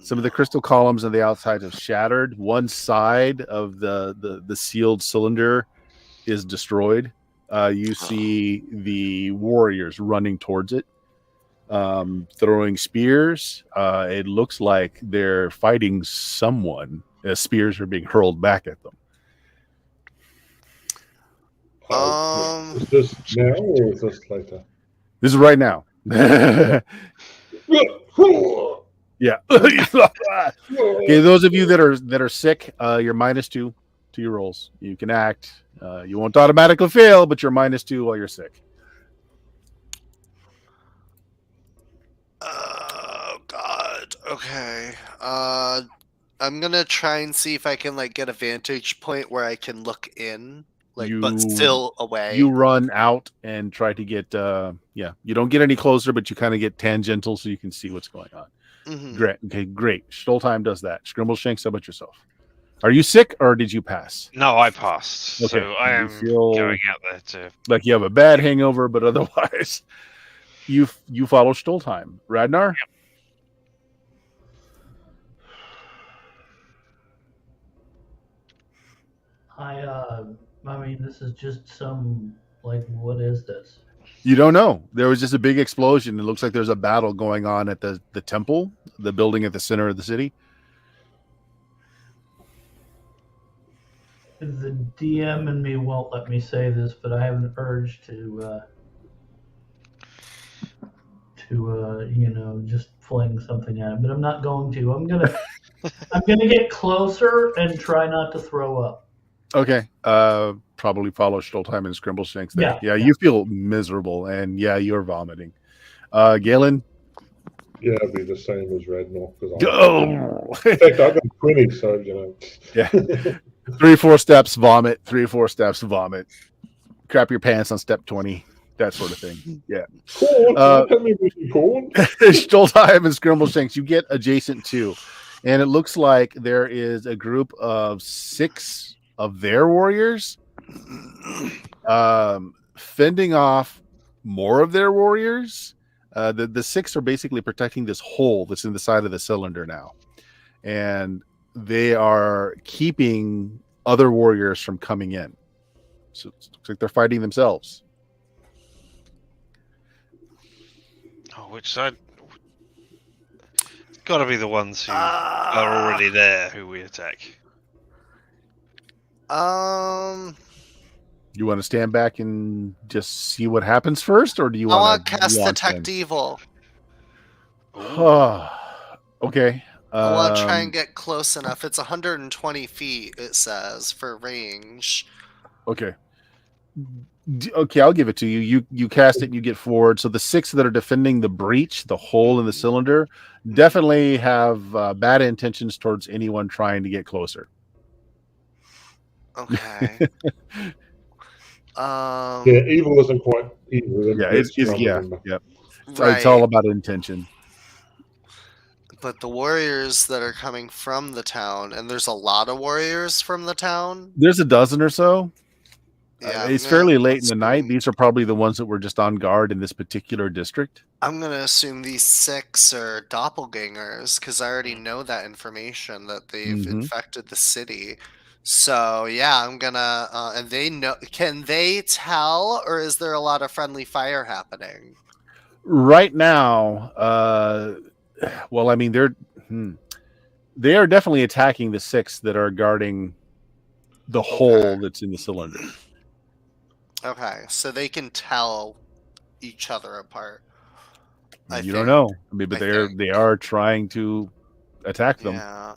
Some of the crystal columns on the outside have shattered. One side of the sealed cylinder is destroyed. You see the warriors running towards it, throwing spears. It looks like they're fighting someone as spears are being hurled back at them.
Is this now or is this later?
This is right now. Yeah. Okay, those of you that are sick, you're -2 to your rolls. You can act. You won't automatically fail, but you're -2 while you're sick.
Oh God. Okay. I'm gonna try and see if I can get a vantage point where I can look in, but still away.
You run out and try to get. You don't get any closer, but you kind of get tangential so you can see what's going on.
Mm-hmm.
Great. Okay, great. Stoltheim does that. Scrimbleshanks, how about yourself? Are you sick or did you pass?
No, I passed.
Okay.
So I am going out there to.
Like you have a bad hangover, but otherwise, you follow Stoltheim. Radnar?
Yep.
I mean, this is just some what is this?
You don't know. There was just a big explosion. It looks like there's a battle going on at the temple, the building at the center of the city.
The DM and me won't let me say this, but I have an urge to just fling something at him. But I'm not going to. I'm gonna get closer and try not to throw up.
Okay. Probably follow Stoltheim and Scrimbleshanks there.
Yeah.
You feel miserable, and you're vomiting. Galen?
Yeah, it'd be the same as Radnor.
Go.
In fact, I got 20, so you know.
Yeah. 3-4 steps, vomit. 3-4 steps, vomit. Crap your pants on step 20. That sort of thing. Yeah.
Corn, tell me about your corn.
Stoltheim and Skirmbleshanks, you get adjacent to, and it looks like there is a group of 6 of their warriors fending off more of their warriors. The 6 are basically protecting this hole that's in the side of the cylinder now, and they are keeping other warriors from coming in. So it looks like they're fighting themselves.
Oh, which side? It's got to be the ones who are already there who we attack.
You want to stand back and just see what happens first, or do you
I
want
to cast Detect Evil.
Okay.
I want to try and get close enough. It's 120 feet, it says, for range.
Okay. Okay, I'll give it to you. You cast it and you get forward. So the 6 that are defending the breach, the hole in the cylinder, definitely have bad intentions towards anyone trying to get closer.
Okay.
Yeah, evil isn't quite evil.
Yeah, it's
Right.
It's all about intention.
But the warriors that are coming from the town, and there's a lot of warriors from the town.
There's a dozen or so.
Yeah,
it's fairly late in the night. These are probably the ones that were just on guard in this particular district.
I'm going to assume these 6 are doppelgangers because I already know that information that they've infected the city. So, yeah, I'm going to... and they know... Can they tell, or is there a lot of friendly fire happening?
Right now, well, I mean, they are definitely attacking the 6 that are guarding the hole that's in the cylinder.
Okay, so they can tell each other apart.
You don't know. I mean, but they are trying to attack them.
Yeah.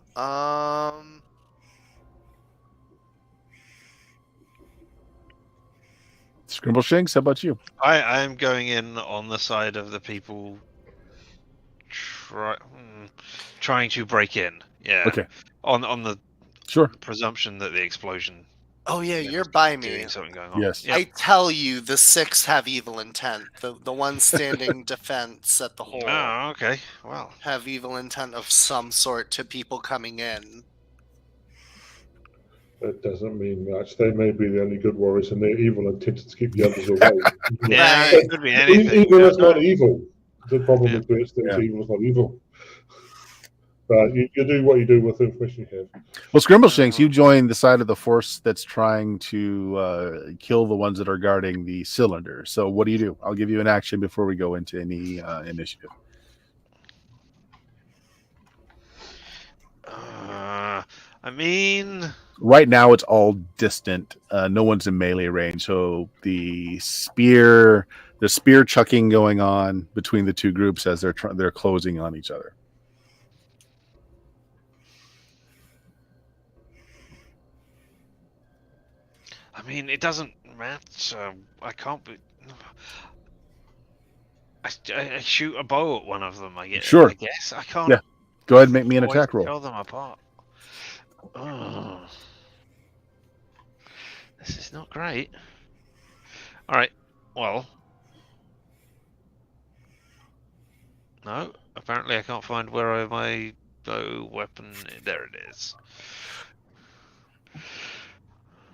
Skrimbleshanks, how about you?
I am going in on the side of the people trying to break in. Yeah.
Okay.
On the presumption that the explosion.
Oh yeah, you're by me.
Something going on.
Yes.
Yep.
I tell you, the 6 have evil intent. The ones standing defense at the hole.
Oh, okay. Well,
have evil intent of some sort to people coming in.
That doesn't mean much. They may be the only good warriors, and their evil intent is to keep the others away.
Yeah, it could be anything.
Evil is not evil. The problem with this is evil is not evil. But you do what you do with the information you have.
Well, Skrimbleshanks, you join the side of the force that's trying to kill the ones that are guarding the cylinder. So what do? I'll give you an action before we go into any initiative.
I mean...
Right now, it's all distant. No one's in melee range. So the spear chucking going on between the 2 groups as they're closing on each other.
I mean, it doesn't matter. I can't be... I shoot a bow at one of them, I guess.
Sure.
I guess. I can't...
Yeah. Go ahead and make me an attack roll.
Tell them apart. Oh. This is not great. Alright. Well. No. Apparently I can't find where my bow weapon... There it is.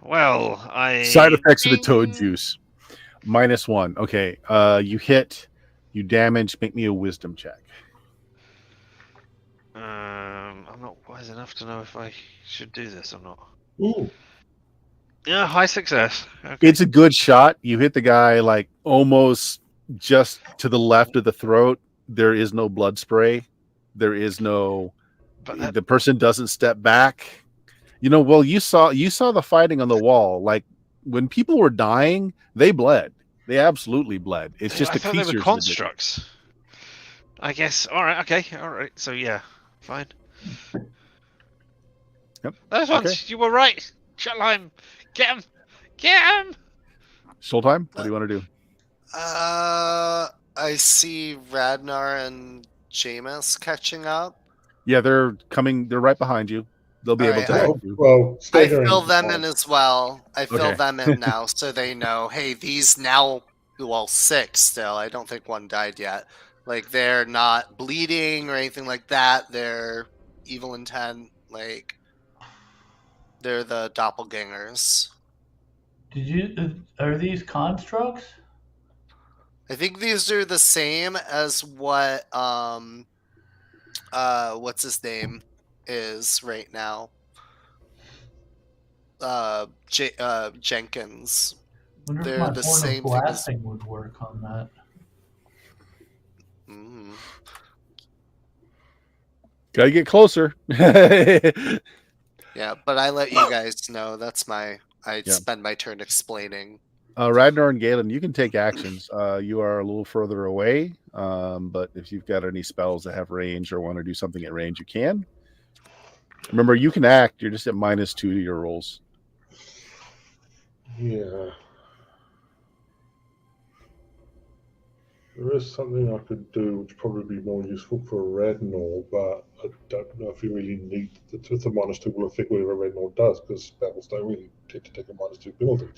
Well,
Side effects of the toad juice. -1. Okay. You hit. You damage. Make me a wisdom check.
I'm not wise enough to know if I should do this or not.
Ooh.
Yeah, high success. Okay.
It's a good shot. You hit the guy like almost just to the left of the throat. There is no blood spray. There is no... the person doesn't step back. Well, you saw the fighting on the wall. Like when people were dying, they bled. They absolutely bled. It's just
I thought
creatures.
They were constructs. I guess. All right. Okay. All right. So yeah, fine.
Yep.
Those ones. You were right. Shalheim. Get him. Get him.
Stoltheim, what do you want to do?
I see Radnar and Jameis catching up?
Yeah, they're coming. They're right behind you. They'll be
All
able
right,
to
I-
help you.
Well, stay
I
here
fill
and
them in as well. I fill
Okay.
them in now so they know, hey, these now, well, 6 still. I don't think one died yet. Like, they're not bleeding or anything like that. They're evil intent. Like, they're the doppelgangers.
Are these constructs?
I think these are the same as what, what's his name is right now. Jenkins.
Wonder if
They're
my
the
horn of
same thing as.
blasting would work on that.
Mm.
Gotta get closer.
Yeah, but I let you guys know. That's my. I
Yeah.
spend my turn explaining.
Radnar and Galen, you can take actions. You are a little further away, but if you've got any spells that have range or want to do something at range, you can. Remember, you can act. You're just at -2 to your rolls.
Yeah. There is something I could do which would probably be more useful for Rednor, but I don't know if you really need the -2 will affect whatever Rednor does, because spells don't really tend to take a -2 penalty.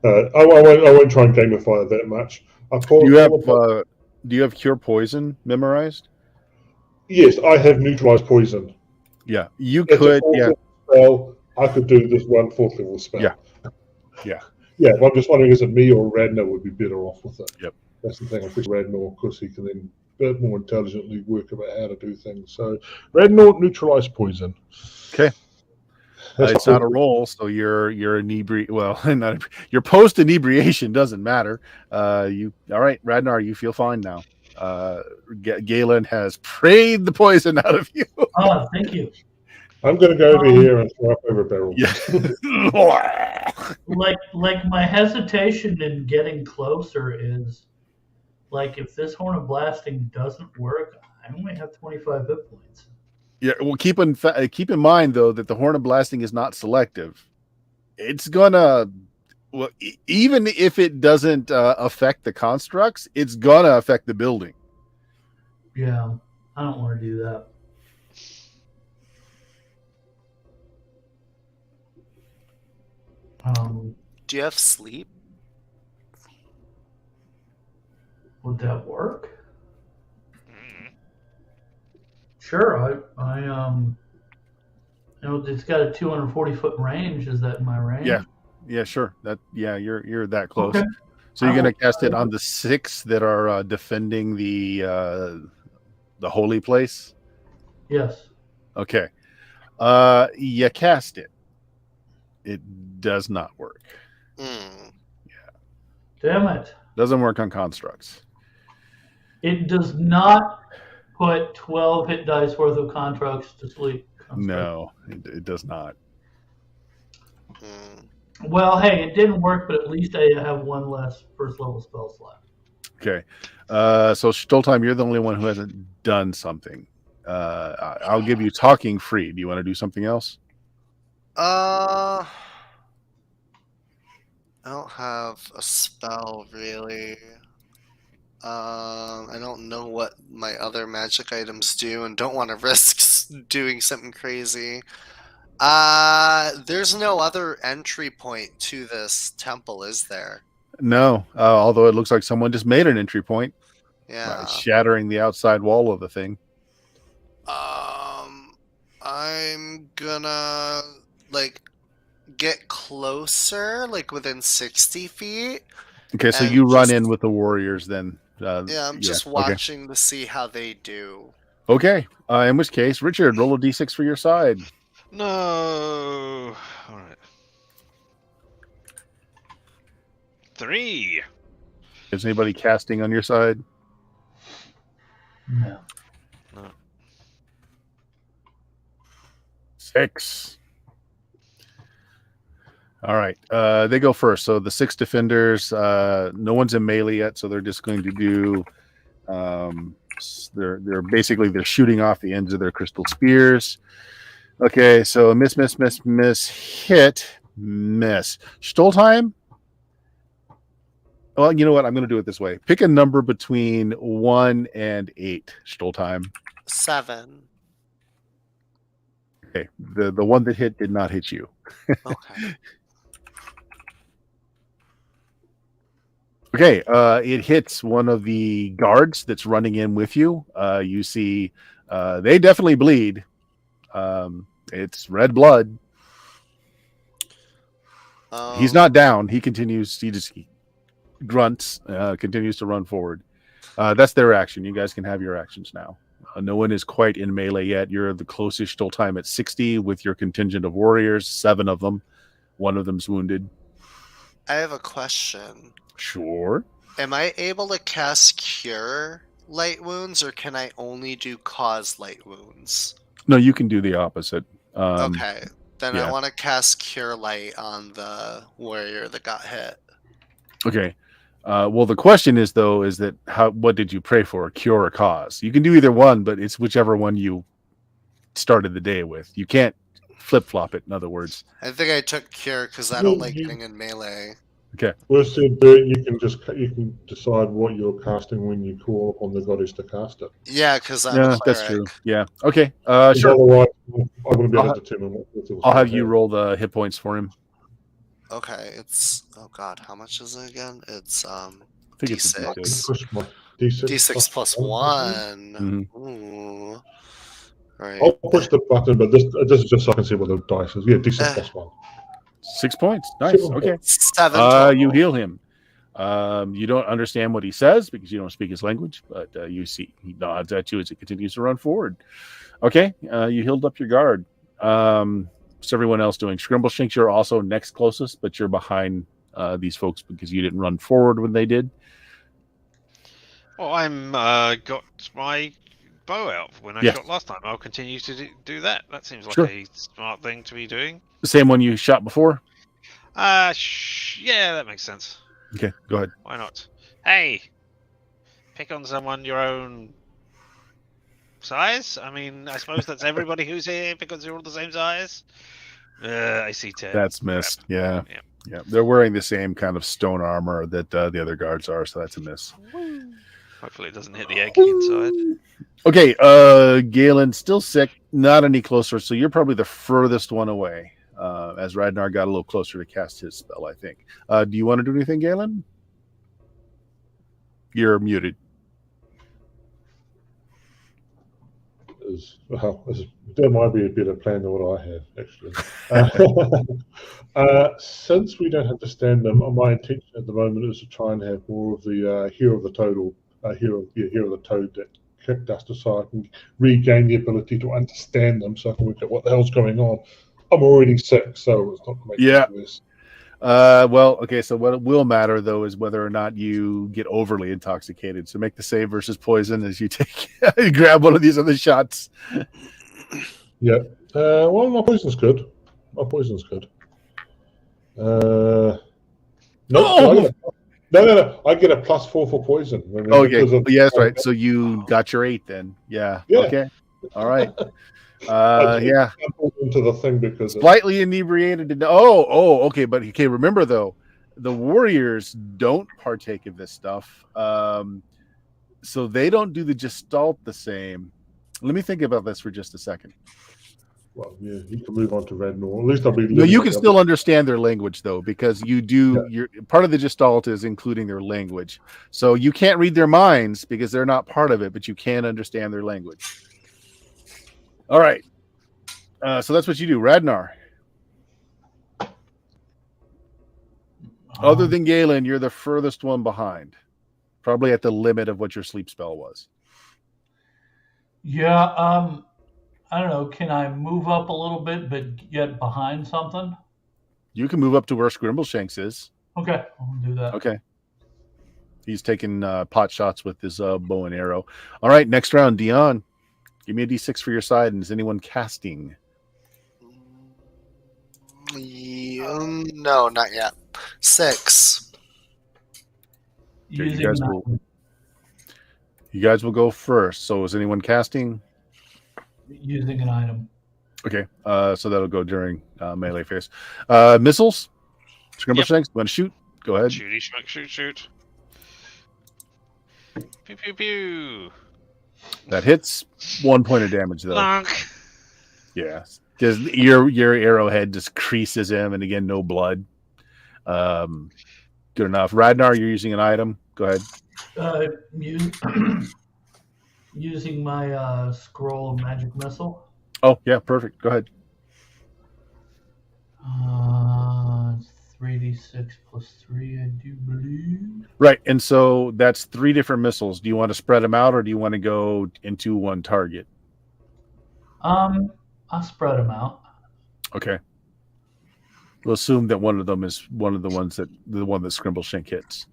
I won't try and gamify it that much.
Do you have Cure Poison memorized?
Yes, I have neutralized poison.
Yeah, you
It's
could.
a 4th level spell. I could do this one 4th level spell.
Yeah. Yeah.
Yeah, well, I'm just wondering, is it me or Radnor would be better off with it?
Yep.
That's the thing. I think Radnor, because he can then a bit more intelligently work about how to do things. So Radnor neutralize poison.
Okay. It's not a roll, so you're inebriated. Well, not your post inebriation doesn't matter. You all right, Radnar? You feel fine now. Galen has prayed the poison out of you.
Oh, thank you.
I'm going to go over here and throw up over barrel.
Yeah.
Like my hesitation in getting closer is, like, if this horn of blasting doesn't work, I only have 25 hit points.
Yeah. Well, keep in mind though that the Horn of Blasting is not selective. It's gonna. Well, even if it doesn't affect the constructs, it's gonna affect the building.
Yeah, I don't want to do that.
Do you have sleep?
Would that work? Sure. It's got a 240-foot range. Is that in my range?
Yeah, sure. You're that close.
Okay.
So you're gonna cast it on the 6 that are defending the holy place.
Yes.
Okay. You cast it. It does not work.
Mm.
Damn it.
Doesn't work on constructs.
It does not put 12 hit dice worth of constructs to sleep.
No, it does not.
Mm.
Well, hey, it didn't work, but at least I have one less first level spell slot.
Okay. So Stoltheim, you're the only one who hasn't done something. I'll give you talking free. Do you want to do something else?
I don't have a spell really. I don't know what my other magic items do and don't want to risk doing something crazy. There's no other entry point to this temple, is there?
No, although it looks like someone just made an entry point.
Yeah.
Shattering the outside wall of the thing.
I'm gonna get closer, within 60 feet.
Okay, so you run in with the warriors then.
I'm just watching to see how they do.
Okay. In which case, Richard, roll a d6 for your side.
No. All right. 3.
Is anybody casting on your side?
No.
6. All right. They go first. So the 6 defenders, no one's in melee yet, so they're just going to do they're shooting off the ends of their crystal spears. Okay, so miss, hit, miss. Stoltheim, Well, you know what? I'm going to do it this way. Pick a number between 1 and 8, Stoltheim.
7.
Okay. The one that hit did not hit you.
Okay.
Okay. It hits one of the guards that's running in with you. You see they definitely bleed. It's red blood. He's not down. He continues. He just grunts, continues to run forward. That's their action. You guys can have your actions now. No one is quite in melee yet. You're the closest time at 60 with your contingent of warriors, 7 of them. One of them's wounded.
I have a question.
Sure.
Am I able to cast Cure Light Wounds, or can I only do Cause Light Wounds?
No, you can do the opposite.
Okay. Then
yeah.
I want to cast Cure Light on the warrior that got hit.
Okay. Well, the question is, though, is that what did you pray for, cure or cause? You can do either one, but it's whichever one you started the day with. You can't flip-flop it, in other words.
I think I took Cure because I don't like getting in melee.
Okay.
Worst thing, you can decide what you're casting when you call upon the goddess to cast it.
Yeah, because I'm a cleric.
That's true. Yeah. Okay.
Because
Sure.
otherwise, I wouldn't be able to determine what it was.
I'll have you roll the hit points for him.
Okay, it's how much is it again? It's
I think it's a
D6.
Push my D6,
D6 plus 1.
Mhm.
Ooh. Right.
I'll push the button, but this is just so I can see what the dice is. Yeah, D6 plus 1.
6 points. Nice. Okay.
7 total.
You heal him. You don't understand what he says because you don't speak his language, but you see he nods at you as he continues to run forward. Okay. You healed up your guard. What's everyone else doing? Scrimbleshanks, you're also next closest, but you're behind these folks because you didn't run forward when they did.
Well, I'm got my bow out when I shot last time. I'll continue to do that. That seems like a smart thing to be doing.
The same one you shot before?
Yeah, that makes sense.
Okay, go ahead.
Why not? Hey, pick on someone your own size. I mean, I suppose that's everybody who's here because you're all the same size. I see 10.
That's missed. Yeah. They're wearing the same kind of stone armor that the other guards are, so that's a miss.
Hopefully it doesn't hit the egg inside.
Okay, Galen, still sick, not any closer, so you're probably the furthest one away. As Radnar got a little closer to cast his spell, I think. Do you want to do anything, Galen? You're muted.
That might be a better plan than what I have, actually. Since we don't have to stand them, my intention at the moment is to try and have more of the hero of the toad that kicked us so I can regain the ability to understand them, so I can work out what the hell's going on. I'm already sick, so it's not going to make it worse.
Well, okay, so what will matter, though, is whether or not you get overly intoxicated. So make the save versus poison as you you grab one of these other shots.
Yeah. Well, my poison's good. No. I get a +4 for poison.
Okay. Yeah, that's right. So you got your 8 then. Yeah. Okay. All right.
Into the thing because
slightly inebriated. Okay. But okay, remember though, the warriors don't partake of this stuff, so they don't do the gestalt the same. Let me think about this for just a second.
Well, yeah, you can move on to Radnor. At least I'll be.
No, you can still understand their language though, because you do. You're part of the gestalt is including their language, so you can't read their minds because they're not part of it, but you can understand their language. All right. So that's what you do, Radnar. Other than Galen, you're the furthest one behind. Probably at the limit of what your sleep spell was.
Yeah, I don't know. Can I move up a little bit but get behind something?
You can move up to where Scrimbleshanks is.
Okay, I'll do that.
Okay. He's taking pot shots with his bow and arrow. All right, next round, Dion. Give me a D6 for your side, and is anyone casting?
No, not yet. 6.
Okay, you guys will go first. So is anyone casting?
Using an item.
Okay, so that'll go during melee phase. Missiles? Scrimbleshanks, want to shoot? Go ahead.
Shoot. Pew pew pew.
That hits 1 point of damage though.
Clunk.
Yeah, because your arrowhead just creases him, and again, no blood. Good enough. Radnar, you're using an item. Go ahead.
Using my scroll of magic missile.
Oh yeah, perfect. Go ahead.
3d6 plus 3, I do believe.
Right, and so that's 3 different missiles. Do you want to spread them out, or do you want to go into one target?
I'll spread them out.
Okay. We'll assume that one of them is one of the one that Scrimbleshank hits.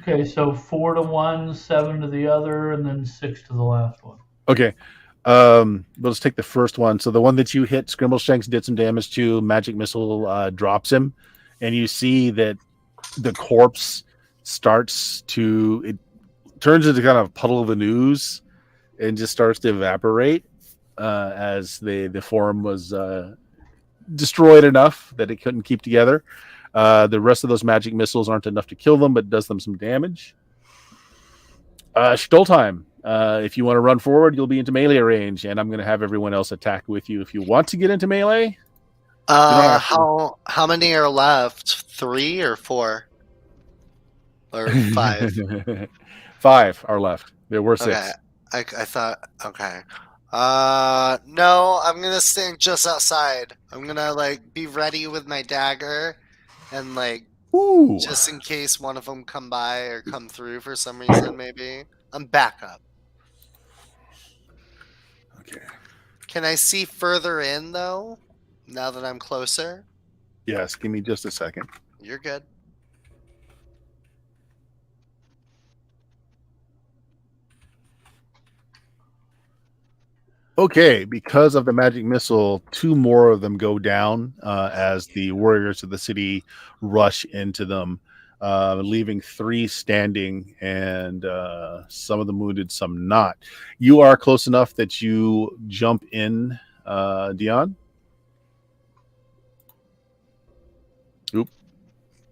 Okay, so 4 to one, 7 to the other, and then 6 to the last one.
Okay. Let's take the first one. So the one that you hit, Scrimbleshanks did some damage to. Magic missile drops him, and you see that the corpse starts to it turns into kind of a puddle of an ooze and just starts to evaporate as the form was destroyed enough that it couldn't keep together. The rest of those magic missiles aren't enough to kill them, but does them some damage. Stoltheim, if you want to run forward, you'll be into melee range, and I'm going to have everyone else attack with you if you want to get into melee.
How many are left? 3 or 4? Or 5?
5 are left. There were 6.
Okay. I thought, okay. No, I'm gonna stand just outside. I'm gonna be ready with my dagger, and
Ooh.
just in case one of them come by or come through for some reason. Maybe I'm back up.
Okay.
Can I see further in though? Now that I'm closer.
Yes. Give me just a second.
You're good.
Okay, because of the magic missile, 2 more of them go down as the warriors of the city rush into them, leaving 3 standing, and some of them wounded, some not. You are close enough that you jump in, Dion. Oop.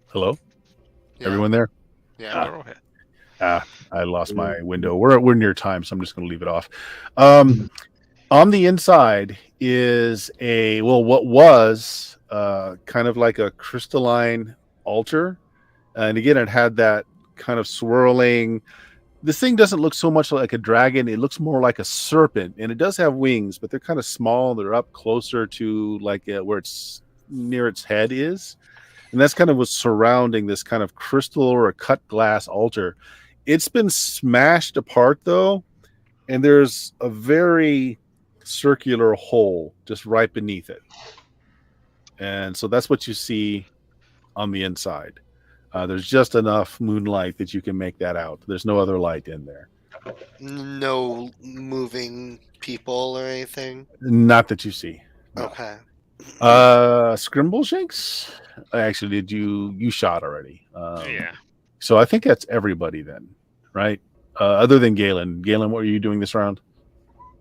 Hello?
Yeah.
Everyone there?
Yeah.
We're all here.
I lost my window. We're near time, so I'm just going to leave it off. On the inside is what was kind of like a crystalline altar. And again, it had that kind of swirling. This thing doesn't look so much like a dragon. It looks more like a serpent. And it does have wings, but they're kind of small. They're up closer to where it's near its head is. And that's kind of what's surrounding this kind of crystal or a cut glass altar. It's been smashed apart, though. And there's a very circular hole just right beneath it, and so that's what you see on the inside. There's just enough moonlight that you can make that out. There's no other light in there.
No moving people or anything.
Not that you see. No.
Okay.
Scrimbleshanks, actually, you shot already?
Yeah.
So I think that's everybody then, right? Other than Galen. What were you doing this round?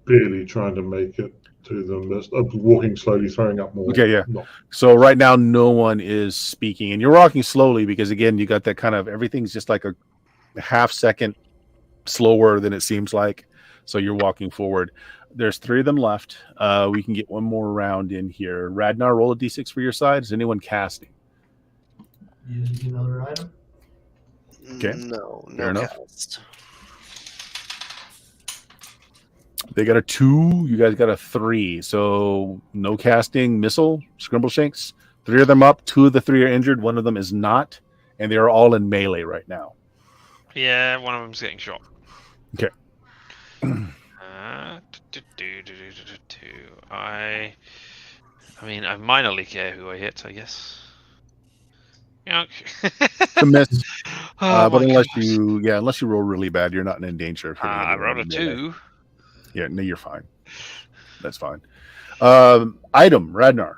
Barely trying to make it to them. Walking slowly, throwing up more.
Okay, yeah.
No.
So right now, no one is speaking, and you're walking slowly because again, you got that kind of everything's just like a half second slower than it seems like. So you're walking forward. There's 3 of them left. We can get one more round in here. Radnar, roll a d6 for your side. Is anyone casting?
Using another item.
Okay.
No
Fair enough.
cast.
They got a 2. You guys got a 3. So no casting. Missile. Scrimbleshanks. 3 of them up. 2 of the 3 are injured. 1 of them is not, and they are all in melee right now.
Yeah, one of them's getting shot.
Okay.
I mean, I minorly care who I hit, I guess. Yonk.
To miss.
Oh,
But
my
unless
gosh.
unless you roll really bad, you're not in danger of hitting
I
anyone
rolled a
in melee.
2.
Yeah, no, you're fine. That's fine. Item, Radnar.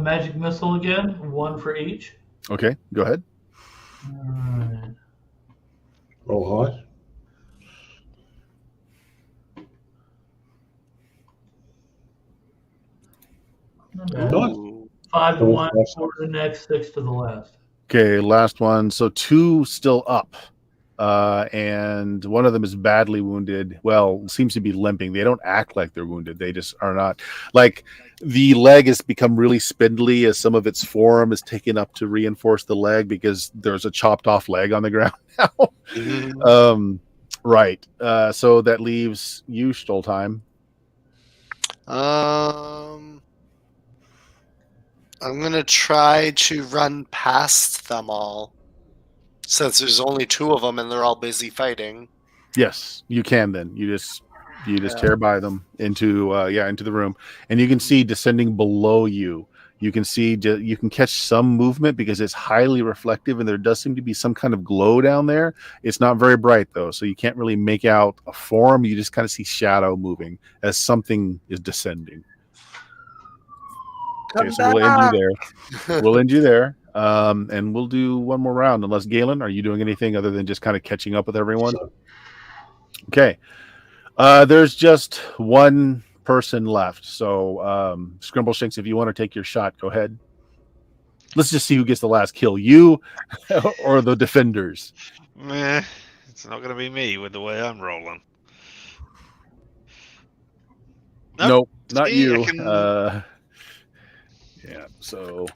Magic missile again, 1 for each.
Okay, go ahead.
Alright.
Roll high.
Okay.
Nice.
Ooh.
5 to
Roll
1,
fast.
4 to the next, 6 to the last.
Okay, last one. So 2 still up. And one of them is badly wounded. Well, seems to be limping. They don't act like they're wounded. They just are not. Like the leg has become really spindly as some of its form is taken up to reinforce the leg because there's a chopped off leg on the ground now. Right. So that leaves you, Stoltheim.
I'm gonna try to run past them all, since there's only 2 of them and they're all busy fighting.
Yes, you can. Then you just
Yeah.
tear by them into into the room, and you can see descending below you. You can see you can catch some movement because it's highly reflective, and there does seem to be some kind of glow down there. It's not very bright though, so you can't really make out a form. You just kind of see shadow moving as something is descending. Okay, so we'll end you there. We'll end you there, and we'll do one more round. Unless Galen, are you doing anything other than just kind of catching up with everyone? Okay. There's just one person left. So, Scrimbleshanks, if you want to take your shot, go ahead. Let's just see who gets the last kill, you or the defenders.
Meh, it's not going to be me with the way I'm rolling.
Nope, not
See,
you.
I can-
Yeah, so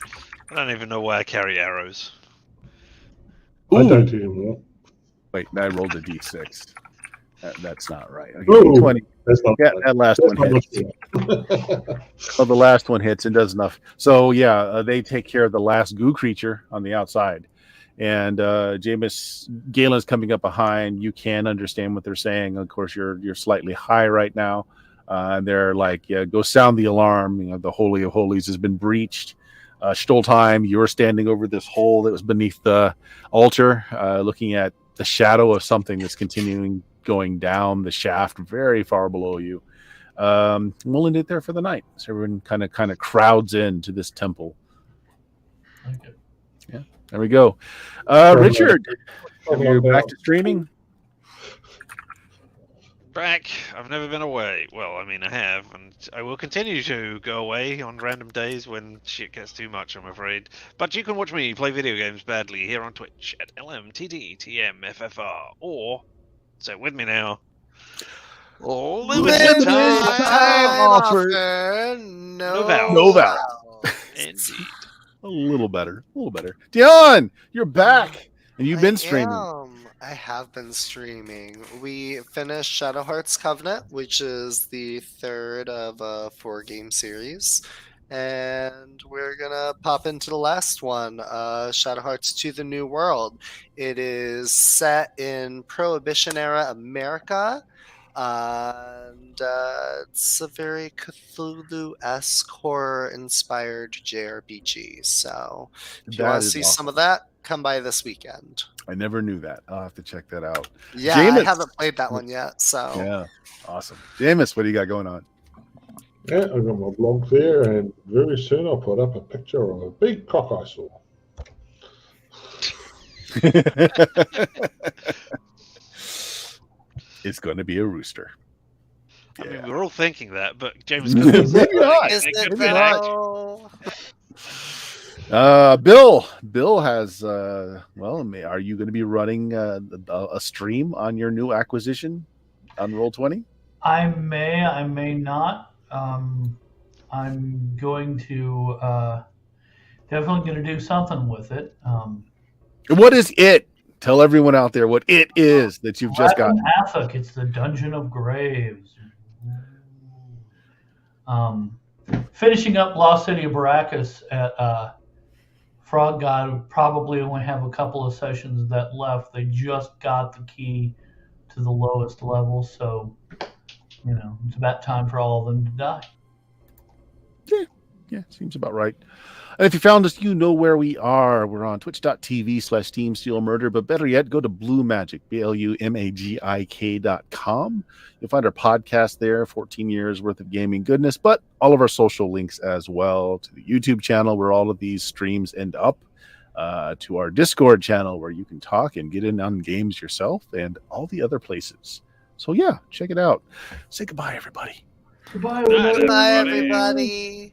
I don't even know why I carry arrows.
I
Ooh.
don't anymore.
Wait, I rolled a d6. That's not right. Okay,
Ooh,
20.
That's not
Yeah,
bad.
that last
That's
one
not
hits.
much more.
So the last one hits and does enough. So yeah, they take care of the last goo creature on the outside, and Galen's coming up behind. You can understand what they're saying. Of course, you're slightly high right now. They're like, yeah, go sound the alarm. You know, the Holy of Holies has been breached. Stoltheim, you're standing over this hole that was beneath the altar, looking at the shadow of something that's continuing going down the shaft very far below you. We'll end it there for the night. So everyone kind of crowds into this temple.
Okay.
Yeah, there we go. Richard, you're back to streaming.
Back. I've never been away. Well, I mean, I have, and I will continue to go away on random days when shit gets too much, I'm afraid. But you can watch me play video games badly here on Twitch at LMTDTMFFR, or, say with me now, limited time
offer.
Noval.
Indeed.
A little better. Dion, you're back. And you've been streaming.
I have been streaming. We finished Shadow Hearts Covenant, which is the 3rd of a 4-game series. And we're going to pop into the last one, Shadow Hearts to the New World. It is set in Prohibition era America. And it's a very Cthulhu-esque horror-inspired JRPG. So if you want to see some of that, come by this weekend.
I never knew that. I'll have to check that out.
Yeah,
Jameis.
I haven't played that one yet. So
yeah, awesome. Jameis, what do you got going on?
Yeah, I've got my blog there, and very soon I'll put up a picture of a big cock I saw.
It's going to be a rooster.
I mean, we're all thinking that, but James
Maybe not.
is it
Maybe not.
though?
Bill has are you going to be running a stream on your new acquisition on Roll20?
I may not. I'm going to definitely going to do something with it.
What is it? Tell everyone out there what it is that you've just got.
Athok, it's the Dungeon of Graves. Finishing up Lost City of Baracus at Frog God. Probably only have a couple of sessions that left. They just got the key to the lowest level, so it's about time for all of them to die.
Yeah, seems about right. And if you found us, you know where we are. We're on twitch.tv/Team Steel Murder, but better yet, go to Blue Magic, BLUMAGIK.com. You'll find our podcast there, 14 years worth of gaming goodness, but all of our social links as well to the YouTube channel where all of these streams end up, to our Discord channel where you can talk and get in on games yourself, and all the other places. So yeah, check it out. Say goodbye, everybody.
Goodbye,
Night,
Bye,
everybody.
everybody.